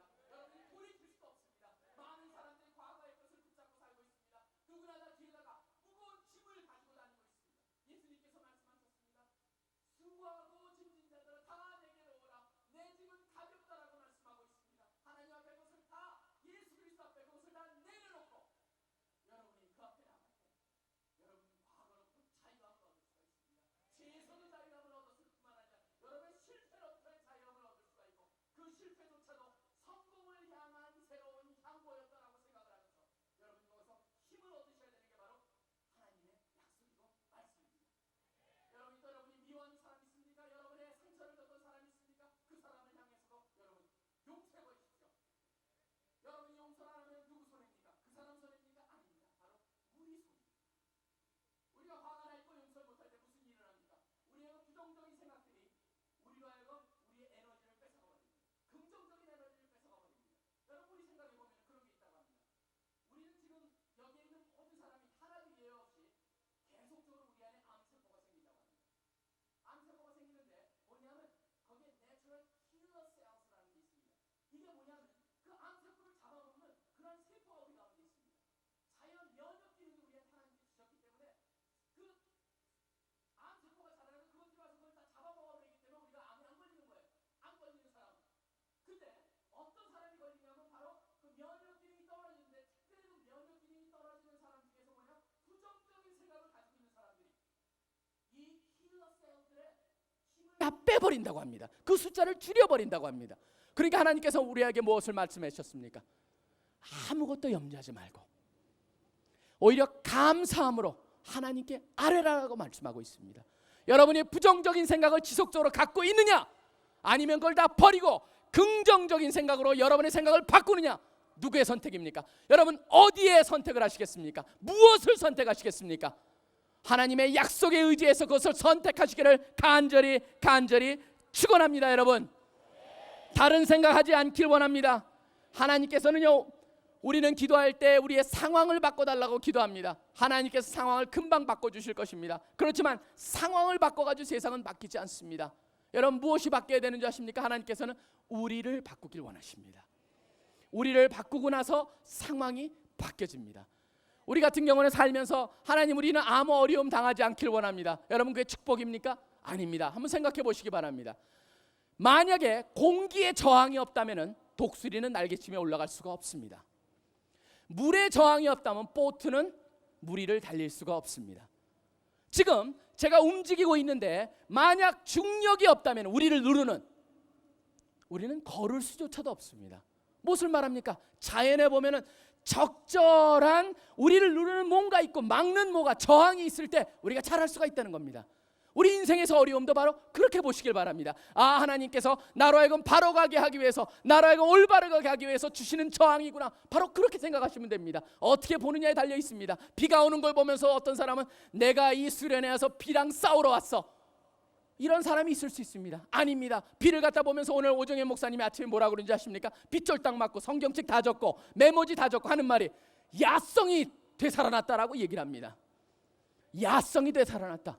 실패조차도 다 빼버린다고 합니다. 그 숫자를 줄여버린다고 합니다. 그러니까 하나님께서 우리에게 무엇을 말씀하셨습니까? 아무것도 염려하지 말고 오히려 감사함으로 하나님께 아뢰라라고 말씀하고 있습니다. 여러분이 부정적인 생각을 지속적으로 갖고 있느냐, 아니면 그걸 다 버리고 긍정적인 생각으로 여러분의 생각을 바꾸느냐, 누구의 선택입니까? 여러분 어디에 선택을 하시겠습니까? 무엇을 선택하시겠습니까? 하나님의 약속에 의지해서 그것을 선택하시기를 간절히 축원합니다. 여러분, 다른 생각하지 않길 원합니다. 하나님께서는요, 우리는 기도할 때 우리의 상황을 바꿔달라고 기도합니다. 하나님께서 상황을 금방 바꿔주실 것입니다. 그렇지만 상황을 바꿔가지고 세상은 바뀌지 않습니다. 여러분, 무엇이 바뀌어야 되는 줄 아십니까? 하나님께서는 우리를 바꾸길 원하십니다. 우리를 바꾸고 나서 상황이 바뀌어집니다. 우리 같은 경우는 살면서 하나님, 우리는 아무 어려움 당하지 않길 원합니다. 여러분, 그게 축복입니까? 아닙니다. 한번 생각해 보시기 바랍니다. 만약에 공기에 저항이 없다면 독수리는 날개치며 올라갈 수가 없습니다. 물에 저항이 없다면 보트는 물 위를 달릴 수가 없습니다. 지금 제가 움직이고 있는데 만약 중력이 없다면 우리는 걸을 수조차도 없습니다. 무엇을 말합니까? 자연에 보면은 적절한 우리를 누르는 뭔가 있고 막는 뭐가 저항이 있을 때 우리가 잘할 수가 있다는 겁니다. 우리 인생에서 어려움도 바로 그렇게 보시길 바랍니다. 아, 하나님께서 나로 하여금 바로 가게 하기 위해서, 나로 하여금 올바르게 하기 위해서 주시는 저항이구나, 바로 그렇게 생각하시면 됩니다. 어떻게 보느냐에 달려 있습니다. 비가 오는 걸 보면서 어떤 사람은 내가 이 수련회 와서 비랑 싸우러 왔어, 이런 사람이 있을 수 있습니다. 아닙니다. 비를 갖다 보면서 오늘 오정현 목사님이 아침에 뭐라고 그러는지 아십니까? 빗쫄딱 맞고 성경책 다 적고 메모지 다 적고 하는 말이 야성이 되살아났다라고 얘기를 합니다. 야성이 되살아났다.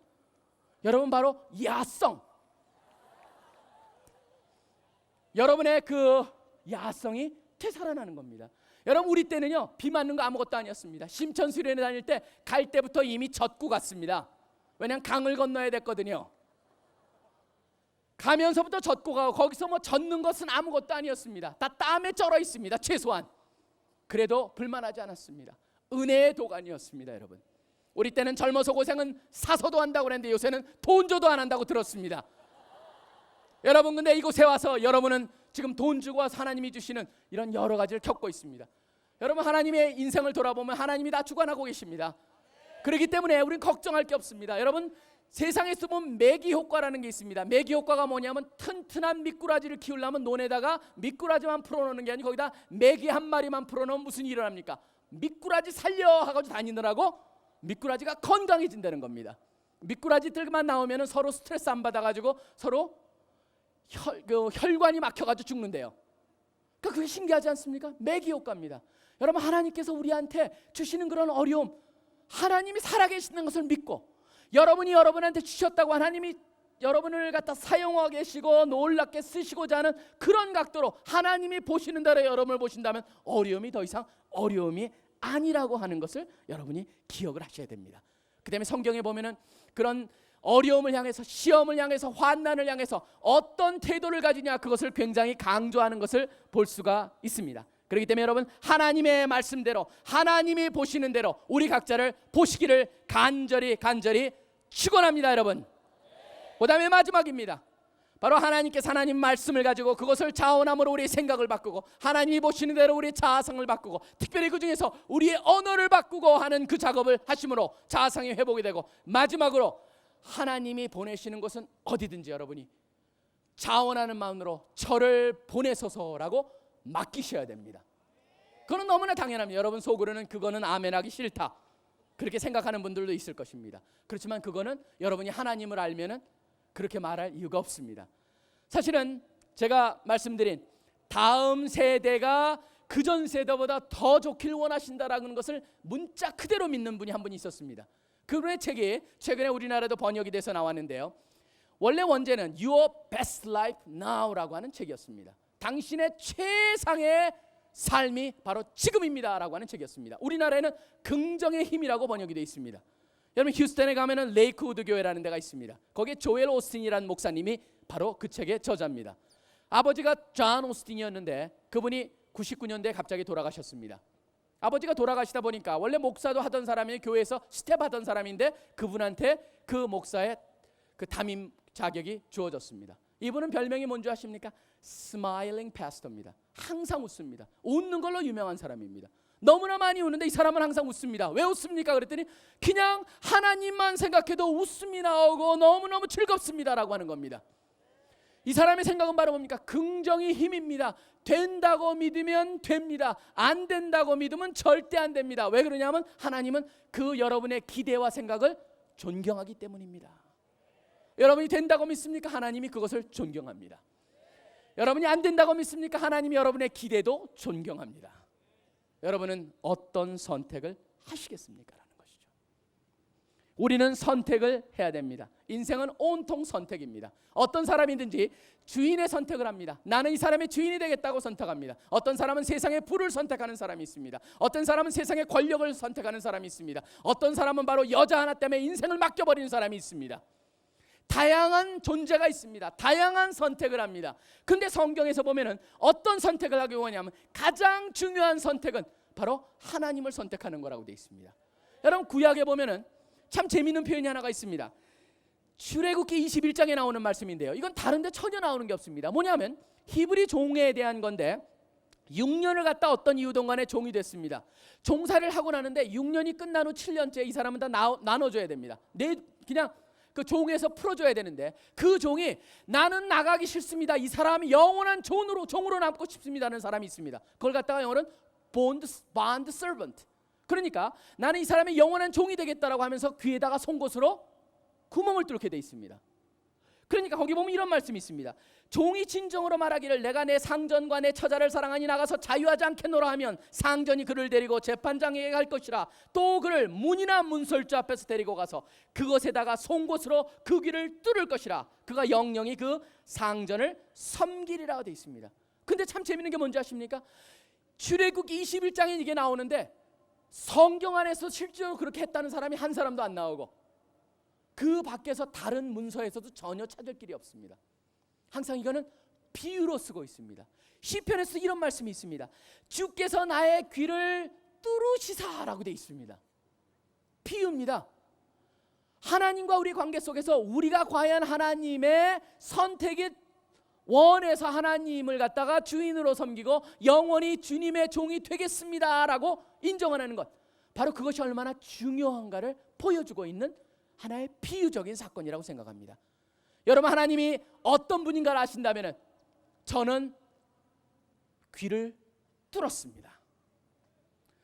여러분, 바로 야성, 여러분의 그 야성이 되살아나는 겁니다. 여러분, 우리 때는요, 비 맞는 거 아무것도 아니었습니다. 심천 수련회 다닐 때 갈 때부터 이미 젖고 갔습니다. 왜냐하면 강을 건너야 됐거든요. 가면서부터 젖고 가고, 거기서 뭐 젖는 것은 아무것도 아니었습니다. 다 땀에 쩔어 있습니다. 최소한. 그래도 불만하지 않았습니다. 은혜의 도가니였습니다. 여러분, 우리 때는 젊어서 고생은 사서도 한다고 그랬는데 요새는 돈 줘도 안 한다고 들었습니다. 여러분, 근데 이곳에 와서 여러분은 지금 돈 주고 와서 하나님이 주시는 이런 여러 가지를 겪고 있습니다. 여러분, 하나님의 인생을 돌아보면 하나님이 다 주관하고 계십니다. 그렇기 때문에 우리는 걱정할 게 없습니다. 여러분, 세상에서 보면 매기 효과라는 게 있습니다. 매기 효과가 뭐냐면 튼튼한 미꾸라지를 키우려면 논에다가 미꾸라지만 풀어놓는 게 아니고 거기다 매기 한 마리만 풀어놓으면 무슨 일을 합니까? 미꾸라지 살려 하고서 다니느라고 미꾸라지가 건강해진다는 겁니다. 미꾸라지들만 나오면 서로 스트레스 안 받아가지고 서로 혈관이 막혀가지고 죽는데요. 그러니까 그게 신기하지 않습니까? 매기 효과입니다. 여러분, 하나님께서 우리한테 주시는 그런 어려움, 하나님이 살아계시는 것을 믿고 여러분이 여러분한테 주셨다고 하나님이 여러분을 갖다 사용하고 계시고 놀랍게 쓰시고자 하는 그런 각도로 하나님이 보시는 대로 여러분을 보신다면 어려움이 더 이상 어려움이 아니라고 하는 것을 여러분이 기억을 하셔야 됩니다. 그 다음에 성경에 보면은 그런 어려움을 향해서, 시험을 향해서, 환난을 향해서 어떤 태도를 가지냐, 그것을 굉장히 강조하는 것을 볼 수가 있습니다. 그렇기 때문에 여러분, 하나님의 말씀대로, 하나님이 보시는 대로 우리 각자를 보시기를 간절히 축원합니다. 여러분, 그 다음에 마지막입니다. 바로 하나님께서 하나님 말씀을 가지고 그것을 자원함으로 우리의 생각을 바꾸고 하나님이 보시는 대로 우리의 자아성을 바꾸고 특별히 그 중에서 우리의 언어를 바꾸고 하는 그 작업을 하심으로 자아성이 회복이 되고, 마지막으로 하나님이 보내시는 곳은 어디든지 여러분이 자원하는 마음으로 저를 보내소서라고 맡기셔야 됩니다. 그건 너무나 당연합니다. 여러분 속으로는 그거는 아멘하기 싫다, 그렇게 생각하는 분들도 있을 것입니다. 그렇지만 그거는 여러분이 하나님을 알면은 그렇게 말할 이유가 없습니다. 사실은 제가 말씀드린 다음 세대가 그전 세대보다 더 좋길 원하신다라는 것을 문자 그대로 믿는 분이 한 분 있었습니다. 그분의 책이 최근에 우리나라에도 번역이 돼서 나왔는데요, 원래 원제는 Your Best Life Now라고 하는 책이었습니다. 당신의 최상의 삶이 바로 지금입니다 라고 하는 책이었습니다. 우리나라에는 긍정의 힘이라고 번역이 되어 있습니다. 여러분, 휴스턴에 가면은 레이크우드 교회라는 데가 있습니다. 거기에 조엘 오스틴이라는 목사님이 바로 그 책의 저자입니다. 아버지가 존 오스틴이었는데 그분이 99년대에 갑자기 돌아가셨습니다. 아버지가 돌아가시다 보니까 원래 목사도 하던 사람이 교회에서 스텝 하던 사람인데 그분한테 그 목사의 그 담임 자격이 주어졌습니다. 이분은 별명이 뭔지 아십니까? 스마일링 패스터입니다. 항상 웃습니다. 웃는 걸로 유명한 사람입니다. 너무나 많이 웃는데 이 사람은 항상 웃습니다. 왜 웃습니까? 그랬더니 그냥 하나님만 생각해도 웃음이 나오고 너무너무 즐겁습니다라고 하는 겁니다. 이 사람의 생각은 바로 뭡니까? 긍정이 힘입니다. 된다고 믿으면 됩니다. 안 된다고 믿으면 절대 안 됩니다. 왜 그러냐면 하나님은 그 여러분의 기대와 생각을 존경하기 때문입니다. 여러분이 된다고 믿습니까? 하나님이 그것을 존경합니다. 여러분이 안 된다고 믿습니까? 하나님이 여러분의 기대도 존경합니다. 여러분은 어떤 선택을 하시겠습니까? 라는 것이죠. 우리는 선택을 해야 됩니다. 인생은 온통 선택입니다. 어떤 사람이든지 주인의 선택을 합니다. 나는 이 사람의 주인이 되겠다고 선택합니다. 어떤 사람은 세상의 부를 선택하는 사람이 있습니다. 어떤 사람은 세상의 권력을 선택하는 사람이 있습니다. 어떤 사람은 바로 여자 하나 때문에 인생을 맡겨버리는 사람이 있습니다. 다양한 존재가 있습니다. 다양한 선택을 합니다. 근데 성경에서 보면은 어떤 선택을 하기 원하냐면 가장 중요한 선택은 바로 하나님을 선택하는 거라고 되어 있습니다. 여러분 구약에 보면은 참 재미있는 표현이 하나가 있습니다. 출애굽기 21장에 나오는 말씀인데요. 이건 다른 데 전혀 나오는 게 없습니다. 뭐냐면 히브리 종에 대한 건데 6년을 갖다 어떤 이유든 간에 종이 됐습니다. 종사를 하고 나는데 6년이 끝난 후 7년째 이 사람은 다 나눠줘야 됩니다. 그냥 그 종에서 풀어줘야 되는데 그 종이 나는 나가기 싫습니다. 이 사람이 영원한 종으로 남고 싶습니다는 사람이 있습니다. 그걸 갖다가 영어로는 bond servant. 그러니까 나는 이 사람의 영원한 종이 되겠다라고 하면서 귀에다가 송곳으로 구멍을 뚫게 돼 있습니다. 그러니까 거기 보면 이런 말씀이 있습니다. 종이 진정으로 말하기를 내가 내 상전과 내 처자를 사랑하니 나가서 자유하지 않겠노라 하면 상전이 그를 데리고 재판장에게 갈 것이라. 또 그를 문이나 문설주 앞에서 데리고 가서 그것에다가 송곳으로 그 귀를 뚫을 것이라. 그가 영영이 그 상전을 섬기리라 되어 있습니다. 근데 참 재밌는 게 뭔지 아십니까? 출애굽기 21장에 이게 나오는데 성경 안에서 실제로 그렇게 했다는 사람이 한 사람도 안 나오고 그 밖에서 다른 문서에서도 전혀 찾을 길이 없습니다. 항상 이거는 비유로 쓰고 있습니다. 시편에서 이런 말씀이 있습니다. 주께서 나의 귀를 뚫으시사라고 되어 있습니다. 비유입니다. 하나님과 우리 관계 속에서 우리가 과연 하나님의 선택이 원해서 하나님을 갖다가 주인으로 섬기고 영원히 주님의 종이 되겠습니다라고 인정하는 것, 바로 그것이 얼마나 중요한가를 보여주고 있는 하나의 비유적인 사건이라고 생각합니다. 여러분, 하나님이 어떤 분인가를 아신다면 저는 귀를 뚫었습니다.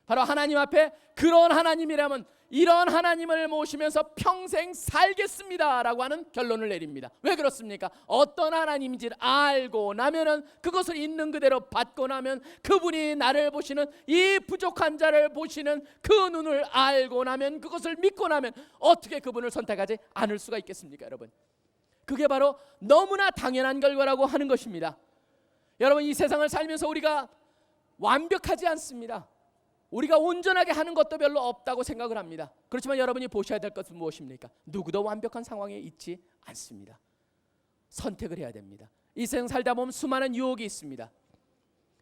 바로 하나님 앞에 그런 하나님이라면 이런 하나님을 모시면서 평생 살겠습니다 라고 하는 결론을 내립니다. 왜 그렇습니까? 어떤 하나님인지를 알고 나면은 그것을 있는 그대로 받고 나면 그분이 나를 보시는 이 부족한 자를 보시는 그 눈을 알고 나면 그것을 믿고 나면 어떻게 그분을 선택하지 않을 수가 있겠습니까? 여러분, 그게 바로 너무나 당연한 결과라고 하는 것입니다. 여러분, 이 세상을 살면서 우리가 완벽하지 않습니다. 우리가 온전하게 하는 것도 별로 없다고 생각을 합니다. 그렇지만 여러분이 보셔야 될 것은 무엇입니까? 누구도 완벽한 상황에 있지 않습니다. 선택을 해야 됩니다. 이 세상 살다 보면 수많은 유혹이 있습니다.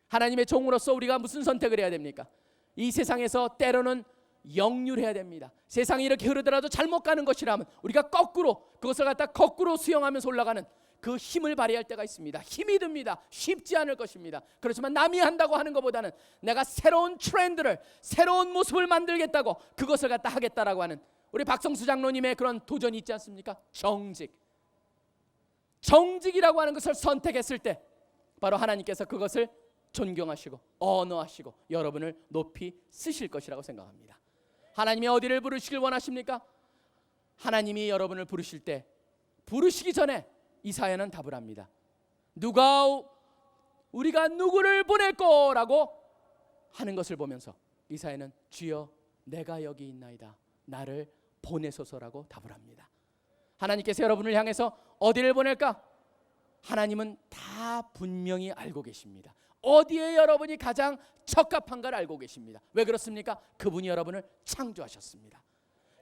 하나님의 종으로서 우리가 무슨 선택을 해야 됩니까? 이 세상에서 때로는 역률해야 됩니다. 세상이 이렇게 흐르더라도 잘못 가는 것이라면 우리가 거꾸로 그것을 갖다 거꾸로 수용하면서 올라가는 그 힘을 발휘할 때가 있습니다. 힘이 듭니다. 쉽지 않을 것입니다. 그렇지만 남이 한다고 하는 것보다는 내가 새로운 트렌드를, 새로운 모습을 만들겠다고 그것을 갖다 하겠다라고 하는 우리 박성수 장로님의 그런 도전이 있지 않습니까? 정직이라고 하는 것을 선택했을 때 바로 하나님께서 그것을 존경하시고 언어하시고 여러분을 높이 쓰실 것이라고 생각합니다. 하나님이 어디를 부르시길 원하십니까? 하나님이 여러분을 부르실 때 부르시기 전에 이사야는 답을 합니다. 우리가 누구를 보낼 거라고 하는 것을 보면서 이사야는 주여 내가 여기 있나이다, 나를 보내소서라고 답을 합니다. 하나님께서 여러분을 향해서 어디를 보낼까? 하나님은 다 분명히 알고 계십니다. 어디에 여러분이 가장 적합한가를 알고 계십니다. 왜 그렇습니까? 그분이 여러분을 창조하셨습니다.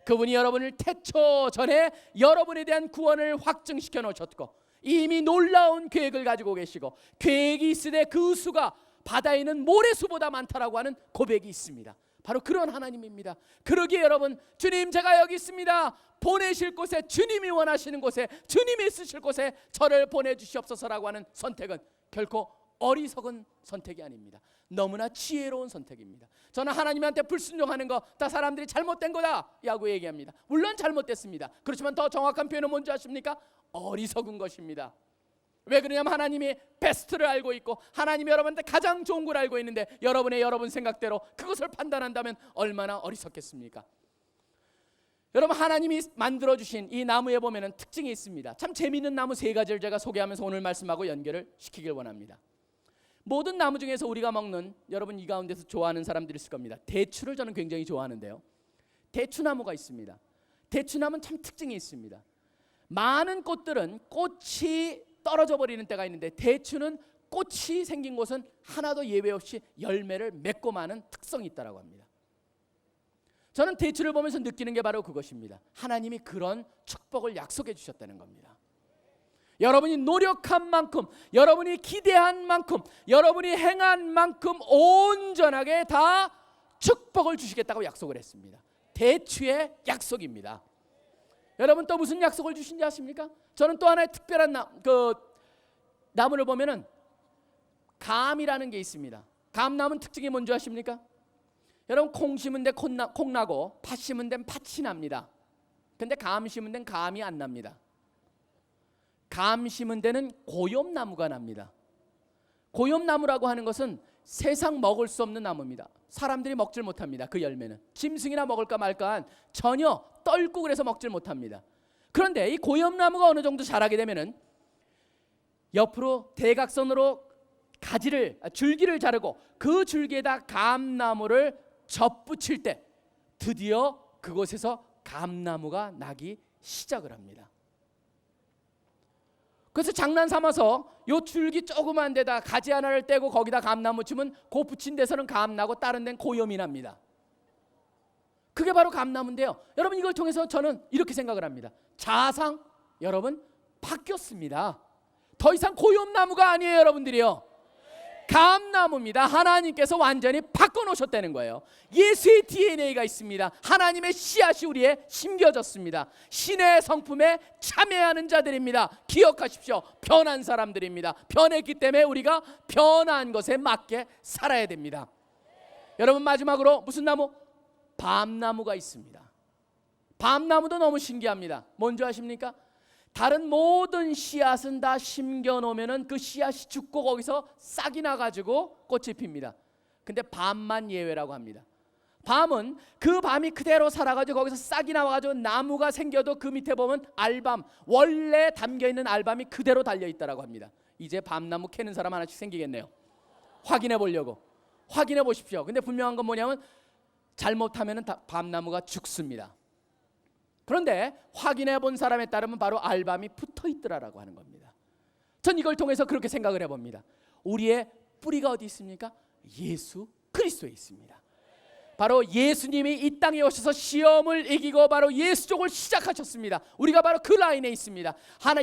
그분이 여러분을 태초 전에 여러분에 대한 구원을 확증시켜 놓으셨고 이미 놀라운 계획을 가지고 계시고 계획이 있으되 그 수가 바다에 있는 모래수보다 많다라고 하는 고백이 있습니다. 바로 그런 하나님입니다. 그러기에 여러분, 주님 제가 여기 있습니다. 보내실 곳에, 주님이 원하시는 곳에, 주님이 쓰실 곳에 저를 보내주시옵소서라고 하는 선택은 결코 어리석은 선택이 아닙니다. 너무나 지혜로운 선택입니다. 저는 하나님한테 불순종하는 거 다 사람들이 잘못된 거다 라고 얘기합니다. 물론 잘못됐습니다. 그렇지만 더 정확한 표현은 뭔지 아십니까? 어리석은 것입니다. 왜 그러냐면 하나님이 베스트를 알고 있고 하나님이 여러분한테 가장 좋은 걸 알고 있는데 여러분 생각대로 그것을 판단한다면 얼마나 어리석겠습니까? 여러분, 하나님이 만들어주신 이 나무에 보면 특징이 있습니다. 참 재미있는 나무 3가지를 제가 소개하면서 오늘 말씀하고 연결을 시키길 원합니다. 모든 나무 중에서 우리가 먹는, 여러분 이 가운데서 좋아하는 사람들이 있을 겁니다. 대추를 저는 굉장히 좋아하는데요, 대추나무가 있습니다. 대추나무는 참 특징이 있습니다. 많은 꽃들은 꽃이 떨어져 버리는 때가 있는데 대추는 꽃이 생긴 곳은 하나도 예외 없이 열매를 맺고 마는 특성이 있다고 합니다. 저는 대추를 보면서 느끼는 게 바로 그것입니다. 하나님이 그런 축복을 약속해 주셨다는 겁니다. 여러분이 노력한 만큼, 여러분이 기대한 만큼, 여러분이 행한 만큼 온전하게 다 축복을 주시겠다고 약속을 했습니다. 대추의 약속입니다. 여러분, 또 무슨 약속을 주신지 아십니까? 저는 또 하나의 특별한 나무를 보면은 감이라는 게 있습니다. 감나무는 특징이 뭔지 아십니까? 여러분, 콩 심은 데 콩 나고 팥 심은 데는 팥이 납니다. 근데 감 심은 데는 감이 안 납니다. 감 심은 데는 고엽나무가 납니다. 고엽나무라고 하는 것은 세상 먹을 수 없는 나무입니다. 사람들이 먹질 못합니다. 그 열매는 짐승이나 먹을까 말까한 전혀 떨고 그래서 먹질 못합니다. 그런데 이 고엽나무가 어느 정도 자라게 되면은 옆으로 대각선으로 줄기를 자르고 그 줄기에다 감나무를 접붙일 때 드디어 그곳에서 감나무가 나기 시작을 합니다. 그래서 장난 삼아서 요 줄기 조그만 데다 가지 하나를 떼고 거기다 감나무 치면 그 붙인 데서는 감나고 다른 데는 고염이 납니다. 그게 바로 감나무인데요, 여러분 이걸 통해서 저는 이렇게 생각을 합니다. 자상 여러분 바뀌었습니다. 더 이상 고염나무가 아니에요. 여러분들이요, 감나무입니다. 하나님께서 완전히 바꿔놓으셨다는 거예요. 예수의 DNA가 있습니다. 하나님의 씨앗이 우리에 심겨졌습니다. 신의 성품에 참여하는 자들입니다. 기억하십시오. 변한 사람들입니다. 변했기 때문에 우리가 변한 것에 맞게 살아야 됩니다. 여러분, 마지막으로 무슨 나무? 밤나무가 있습니다. 밤나무도 너무 신기합니다. 뭔지 아십니까? 다른 모든 씨앗은 다 심겨놓으면 그 씨앗이 죽고 거기서 싹이 나가지고 꽃이 핍니다. 근데 밤만 예외라고 합니다. 밤은 그 밤이 그대로 살아가지고 거기서 싹이 나와가지고 나무가 생겨도 그 밑에 보면 알밤, 원래 담겨있는 알밤이 그대로 달려있다고 합니다. 이제 밤나무 캐는 사람 하나씩 생기겠네요. 확인해 보려고. 확인해 보십시오. 근데 분명한 건 뭐냐면 잘못하면 밤나무가 죽습니다. 그런데 확인해 본 사람에 따르면 바로 알밤이 붙어 있더라라고 하는 겁니다. 전 이걸 통해서 그렇게 생각을 해봅니다. 우리의 뿌리가 어디 있습니까? 예수 그리스도에 있습니다. 바로 예수님이 이 땅에 오셔서 시험을 이기고 바로 예수족을 시작하셨습니다. 우리가 바로 그 라인에 있습니다.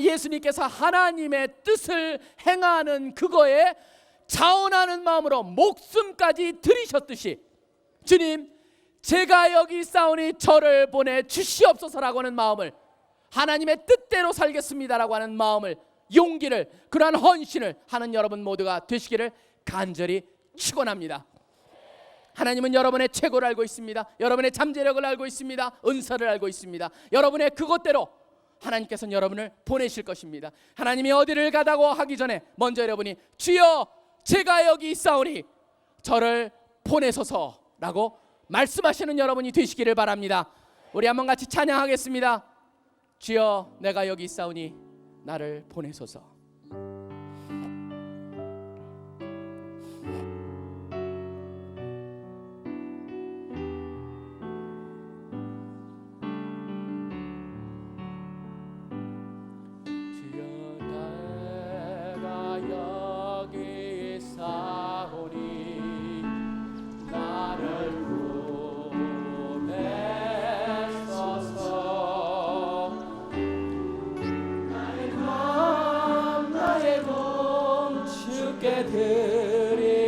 예수님께서 하나님의 뜻을 행하는 그거에 자원하는 마음으로 목숨까지 들이셨듯이 주님, 제가 여기 있사오니 저를 보내 주시옵소서라고 하는 마음을, 하나님의 뜻대로 살겠습니다라고 하는 마음을, 용기를, 그러한 헌신을 하는 여러분 모두가 되시기를 간절히 축원합니다. 하나님은 여러분의 최고를 알고 있습니다. 여러분의 잠재력을 알고 있습니다. 은사를 알고 있습니다. 여러분의 그것대로 하나님께서는 여러분을 보내실 것입니다. 하나님이 어디를 가다고 하기 전에 먼저 여러분이 주여 제가 여기 있사오니 저를 보내소서라고 말씀하시는 여러분이 되시기를 바랍니다. 우리 한번 같이 찬양하겠습니다. 주여 내가 여기 있사오니 나를 보내소서.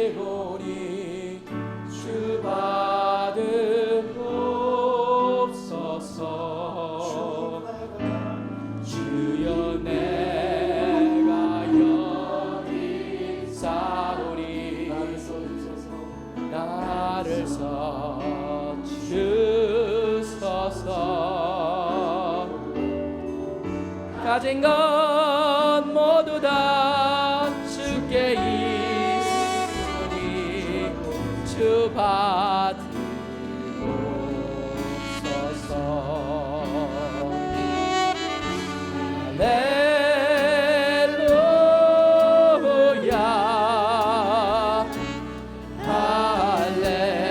드리오니 주 받으 가진 것 모두 다 주께 있으니 주 받으옵소서. 할렐루야 할렐루야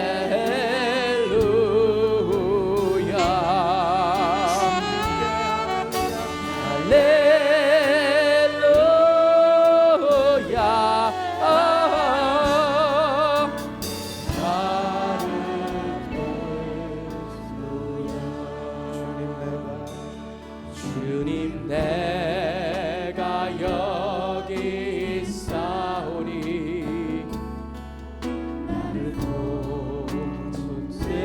주님 내가 여기 있사오니 나를 도우소서.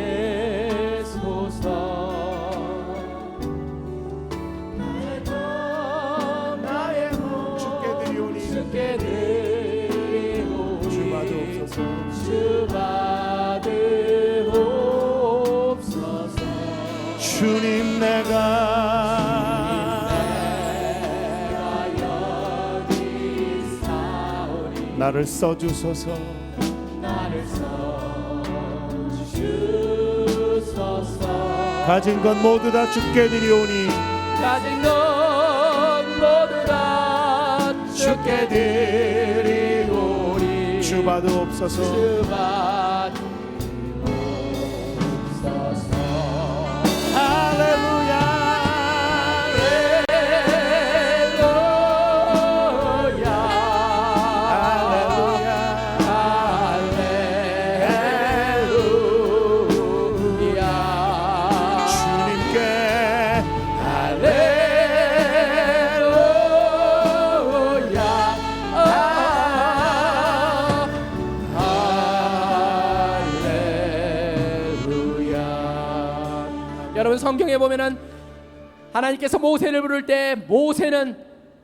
나의 몸 주께 드리오니 주 받으옵소서. 주님 나를 써주소서. 가진 것 모두 다 주께 드리오니 가진 것 모두 다 주께 드리오니 주 받으옵소서. 주 받으옵소서. 할렐루야 여러분 성경에 보면은 하나님께서 모세를 부를 때 모세는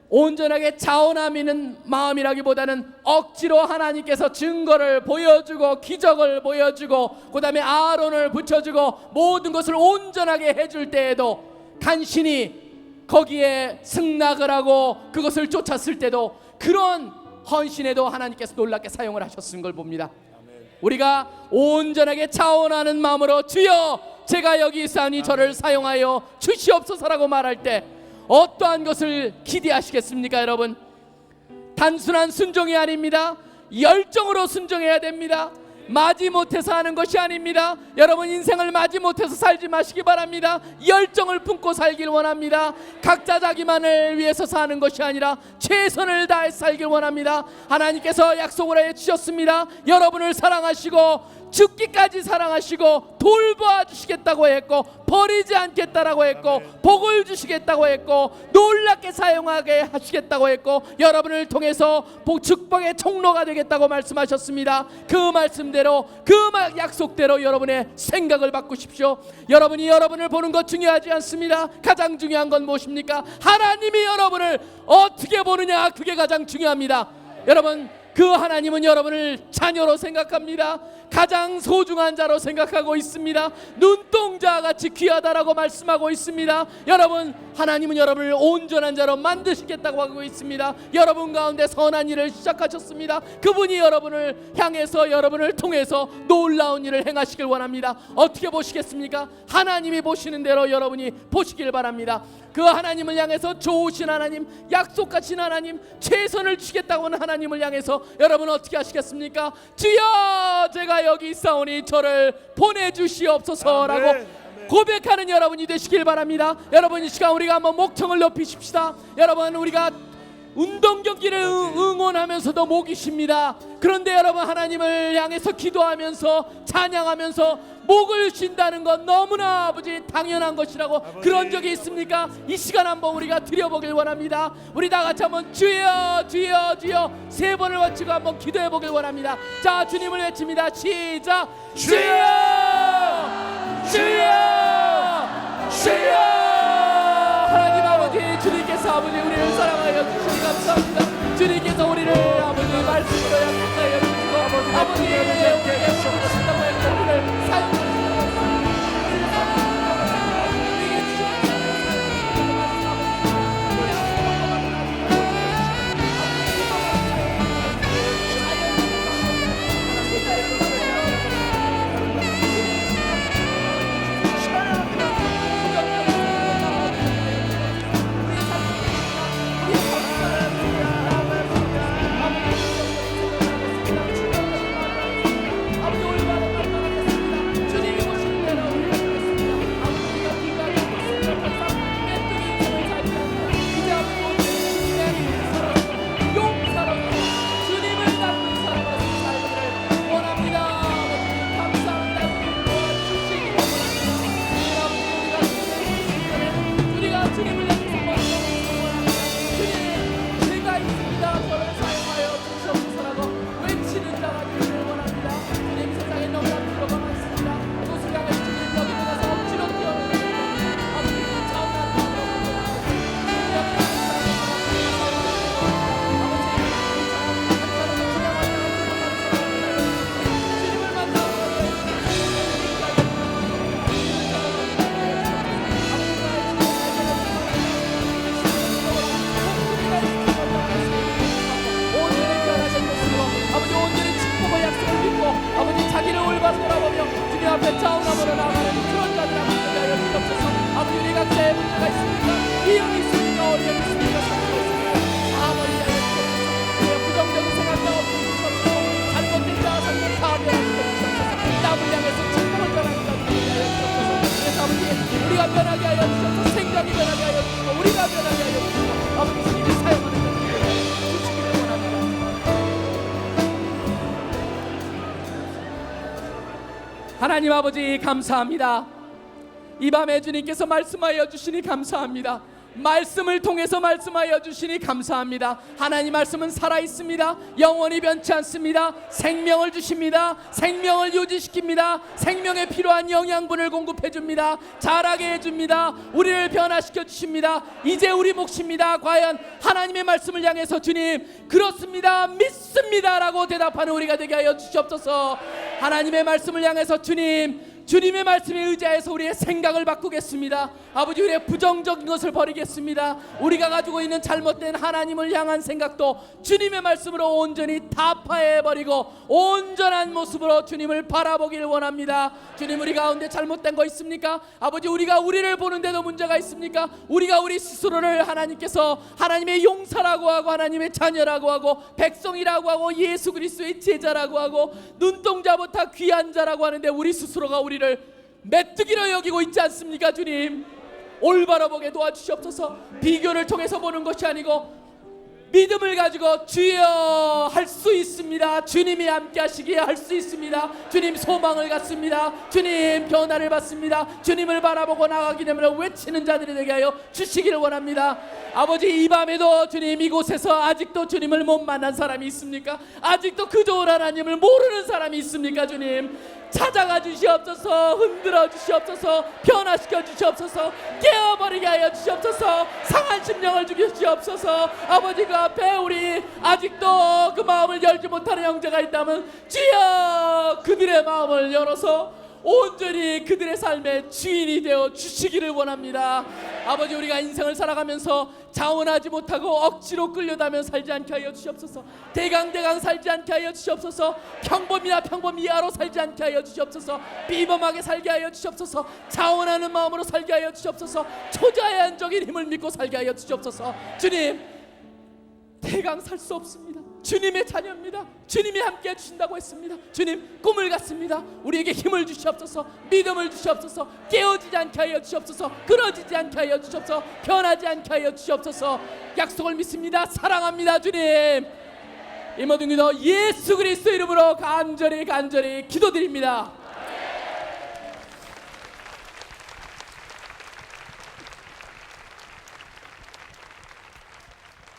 온전하게 자원하는 마음이라기보다는 억지로 하나님께서 증거를 보여주고 기적을 보여주고 그 다음에 아론을 붙여주고 모든 것을 온전하게 해줄 때에도 간신히 거기에 승낙을 하고 그것을 쫓았을 때도 그런 헌신에도 하나님께서 놀랍게 사용을 하셨은 걸 봅니다. 우리가 온전하게 자원하는 마음으로 주여 제가 여기 있사오니 저를 사용하여 주시옵소서라고 말할 때 어떠한 것을 기대하시겠습니까? 여러분, 단순한 순종이 아닙니다. 열정으로 순종해야 됩니다. 마지못해서 하는 것이 아닙니다. 여러분 인생을 마지못해서 살지 마시기 바랍니다. 열정을 품고 살길 원합니다. 각자 자기만을 위해서 사는 것이 아니라 최선을 다해 살길 원합니다. 하나님께서 약속을 해주셨습니다. 여러분을 사랑하시고 죽기까지 사랑하시고 돌보아 주시겠다고 했고 버리지 않겠다라고 했고 복을 주시겠다고 했고 놀랍게 사용하게 하시겠다고 했고 여러분을 통해서 축복의 통로가 되겠다고 말씀하셨습니다. 그 말씀대로 그 약속대로 여러분의 생각을 바꾸십시오. 여러분이 여러분을 보는 것 중요하지 않습니다. 가장 중요한 건 무엇입니까? 하나님이 여러분을 어떻게 보느냐, 그게 가장 중요합니다. 여러분, 그 하나님은 여러분을 자녀로 생각합니다. 가장 소중한 자로 생각하고 있습니다. 눈동자 같이 귀하다라고 말씀하고 있습니다. 여러분, 하나님은 여러분을 온전한 자로 만드시겠다고 하고 있습니다. 여러분 가운데 선한 일을 시작하셨습니다. 그분이 여러분을 향해서 여러분을 통해서 놀라운 일을 행하시길 원합니다. 어떻게 보시겠습니까? 하나님이 보시는 대로 여러분이 보시길 바랍니다. 그 하나님을 향해서 좋으신 하나님, 약속하신 하나님, 최선을 주시겠다고 하는 하나님을 향해서 여러분 어떻게 하시겠습니까? 주여 제가 여기 있사오니 저를 보내주시옵소서라고 아멘. 고백하는 여러분이 되시길 바랍니다. 여러분 이 시간 우리가 한번 목청을 높이십시다. 여러분 우리가 운동 경기를 응원하면서도 목이 쉽니다. 그런데 여러분 하나님을 향해서 기도하면서 찬양하면서 목을 쉰다는 건 너무나 아버지 당연한 것이라고 아버지. 그런 적이 있습니까? 이 시간 한번 우리가 드려보길 원합니다. 우리 다 같이 한번 주여 주여 주여 세 번을 외치고 한번 기도해 보길 원합니다. 자, 주님을 외칩니다. 시작. 주여 주여 주여. 하나님 아버지, 주님께서 아버지 우리를 사랑하여 주시니 감사합니다. 주님께서 우리를 아버지 말씀으로 약속하여 주시고 아버지 우리의 신다고 했고 우리를 사용하시고 변하게 하여 주셔서 생각이 변하게 하여 주시고 우리가 변하게 하여 주시고 아버지 주님이 사용하는 자들을 주시기를 원합니다. 하나님 아버지 감사합니다. 이 밤에 주님께서 말씀하여 주시니 감사합니다. 말씀을 통해서 말씀하여 주시니 감사합니다. 하나님 말씀은 살아있습니다. 영원히 변치 않습니다. 생명을 주십니다. 생명을 유지시킵니다. 생명에 필요한 영양분을 공급해 줍니다. 자라게 해줍니다. 우리를 변화시켜 주십니다. 이제 우리 몫입니다. 과연 하나님의 말씀을 향해서 주님 그렇습니다 믿습니다 라고 대답하는 우리가 되게 하여 주시옵소서. 하나님의 말씀을 향해서 주님의 말씀에 의지해서 우리의 생각을 바꾸겠습니다. 아버지 우리의 부정적인 것을 버리겠습니다. 우리가 가지고 있는 잘못된 하나님을 향한 생각도 주님의 말씀으로 온전히 타파해버리고 온전한 모습으로 주님을 바라보기를 원합니다. 주님 우리 가운데 잘못된 거 있습니까? 아버지 우리가 우리를 보는데도 문제가 있습니까? 우리가 우리 스스로를 하나님께서 하나님의 용사라고 하고 하나님의 자녀라고 하고 백성이라고 하고 예수 그리스도의 제자라고 하고 눈동자보다 귀한 자라고 하는데 우리 스스로가 우리를 메뚜기로 여기고 있지 않습니까? 주님 올바로 보게 도와주시옵소서. 비교를 통해서 보는 것이 아니고 믿음을 가지고 주여 할 수 있습니다. 주님이 함께 하시기에 할 수 있습니다. 주님 소망을 갖습니다. 주님 변화를 받습니다. 주님을 바라보고 나가기 때문에 외치는 자들이 되게 하여 주시기를 원합니다. 아버지 이 밤에도 주님 이곳에서 아직도 주님을 못 만난 사람이 있습니까? 아직도 그 좋은 하나님을 모르는 사람이 있습니까? 주님 찾아가 주시옵소서. 흔들어 주시옵소서. 변화시켜 주시옵소서. 깨어버리게 하여 주시옵소서. 상한 심령을 주시옵소서. 아버지 그 앞에 우리 아직도 그 마음을 열지 못하는 형제가 있다면 주여 그들의 마음을 열어서 온전히 그들의 삶의 주인이 되어 주시기를 원합니다. 아버지 우리가 인생을 살아가면서 자원하지 못하고 억지로 끌려다면 살지 않게 하여 주시옵소서. 대강대강 살지 않게 하여 주시옵소서. 평범이나 평범 이하로 살지 않게 하여 주시옵소서. 비범하게 살게 하여 주시옵소서. 자원하는 마음으로 살게 하여 주시옵소서. 초자연적인 힘을 믿고 살게 하여 주시옵소서. 주님 대강 살 수 없습니다. 주님의 자녀입니다. 주님이 함께 해주신다고 했습니다. 주님 꿈을 갖습니다. 우리에게 힘을 주시옵소서. 믿음을 주시옵소서. 깨어지지 않게 하여 주시옵소서. 끊어지지 않게 하여 주시옵소서. 변하지 않게 하여 주시옵소서. 약속을 믿습니다. 사랑합니다. 주님 이 모든 기도 예수 그리스도 이름으로 간절히 기도드립니다.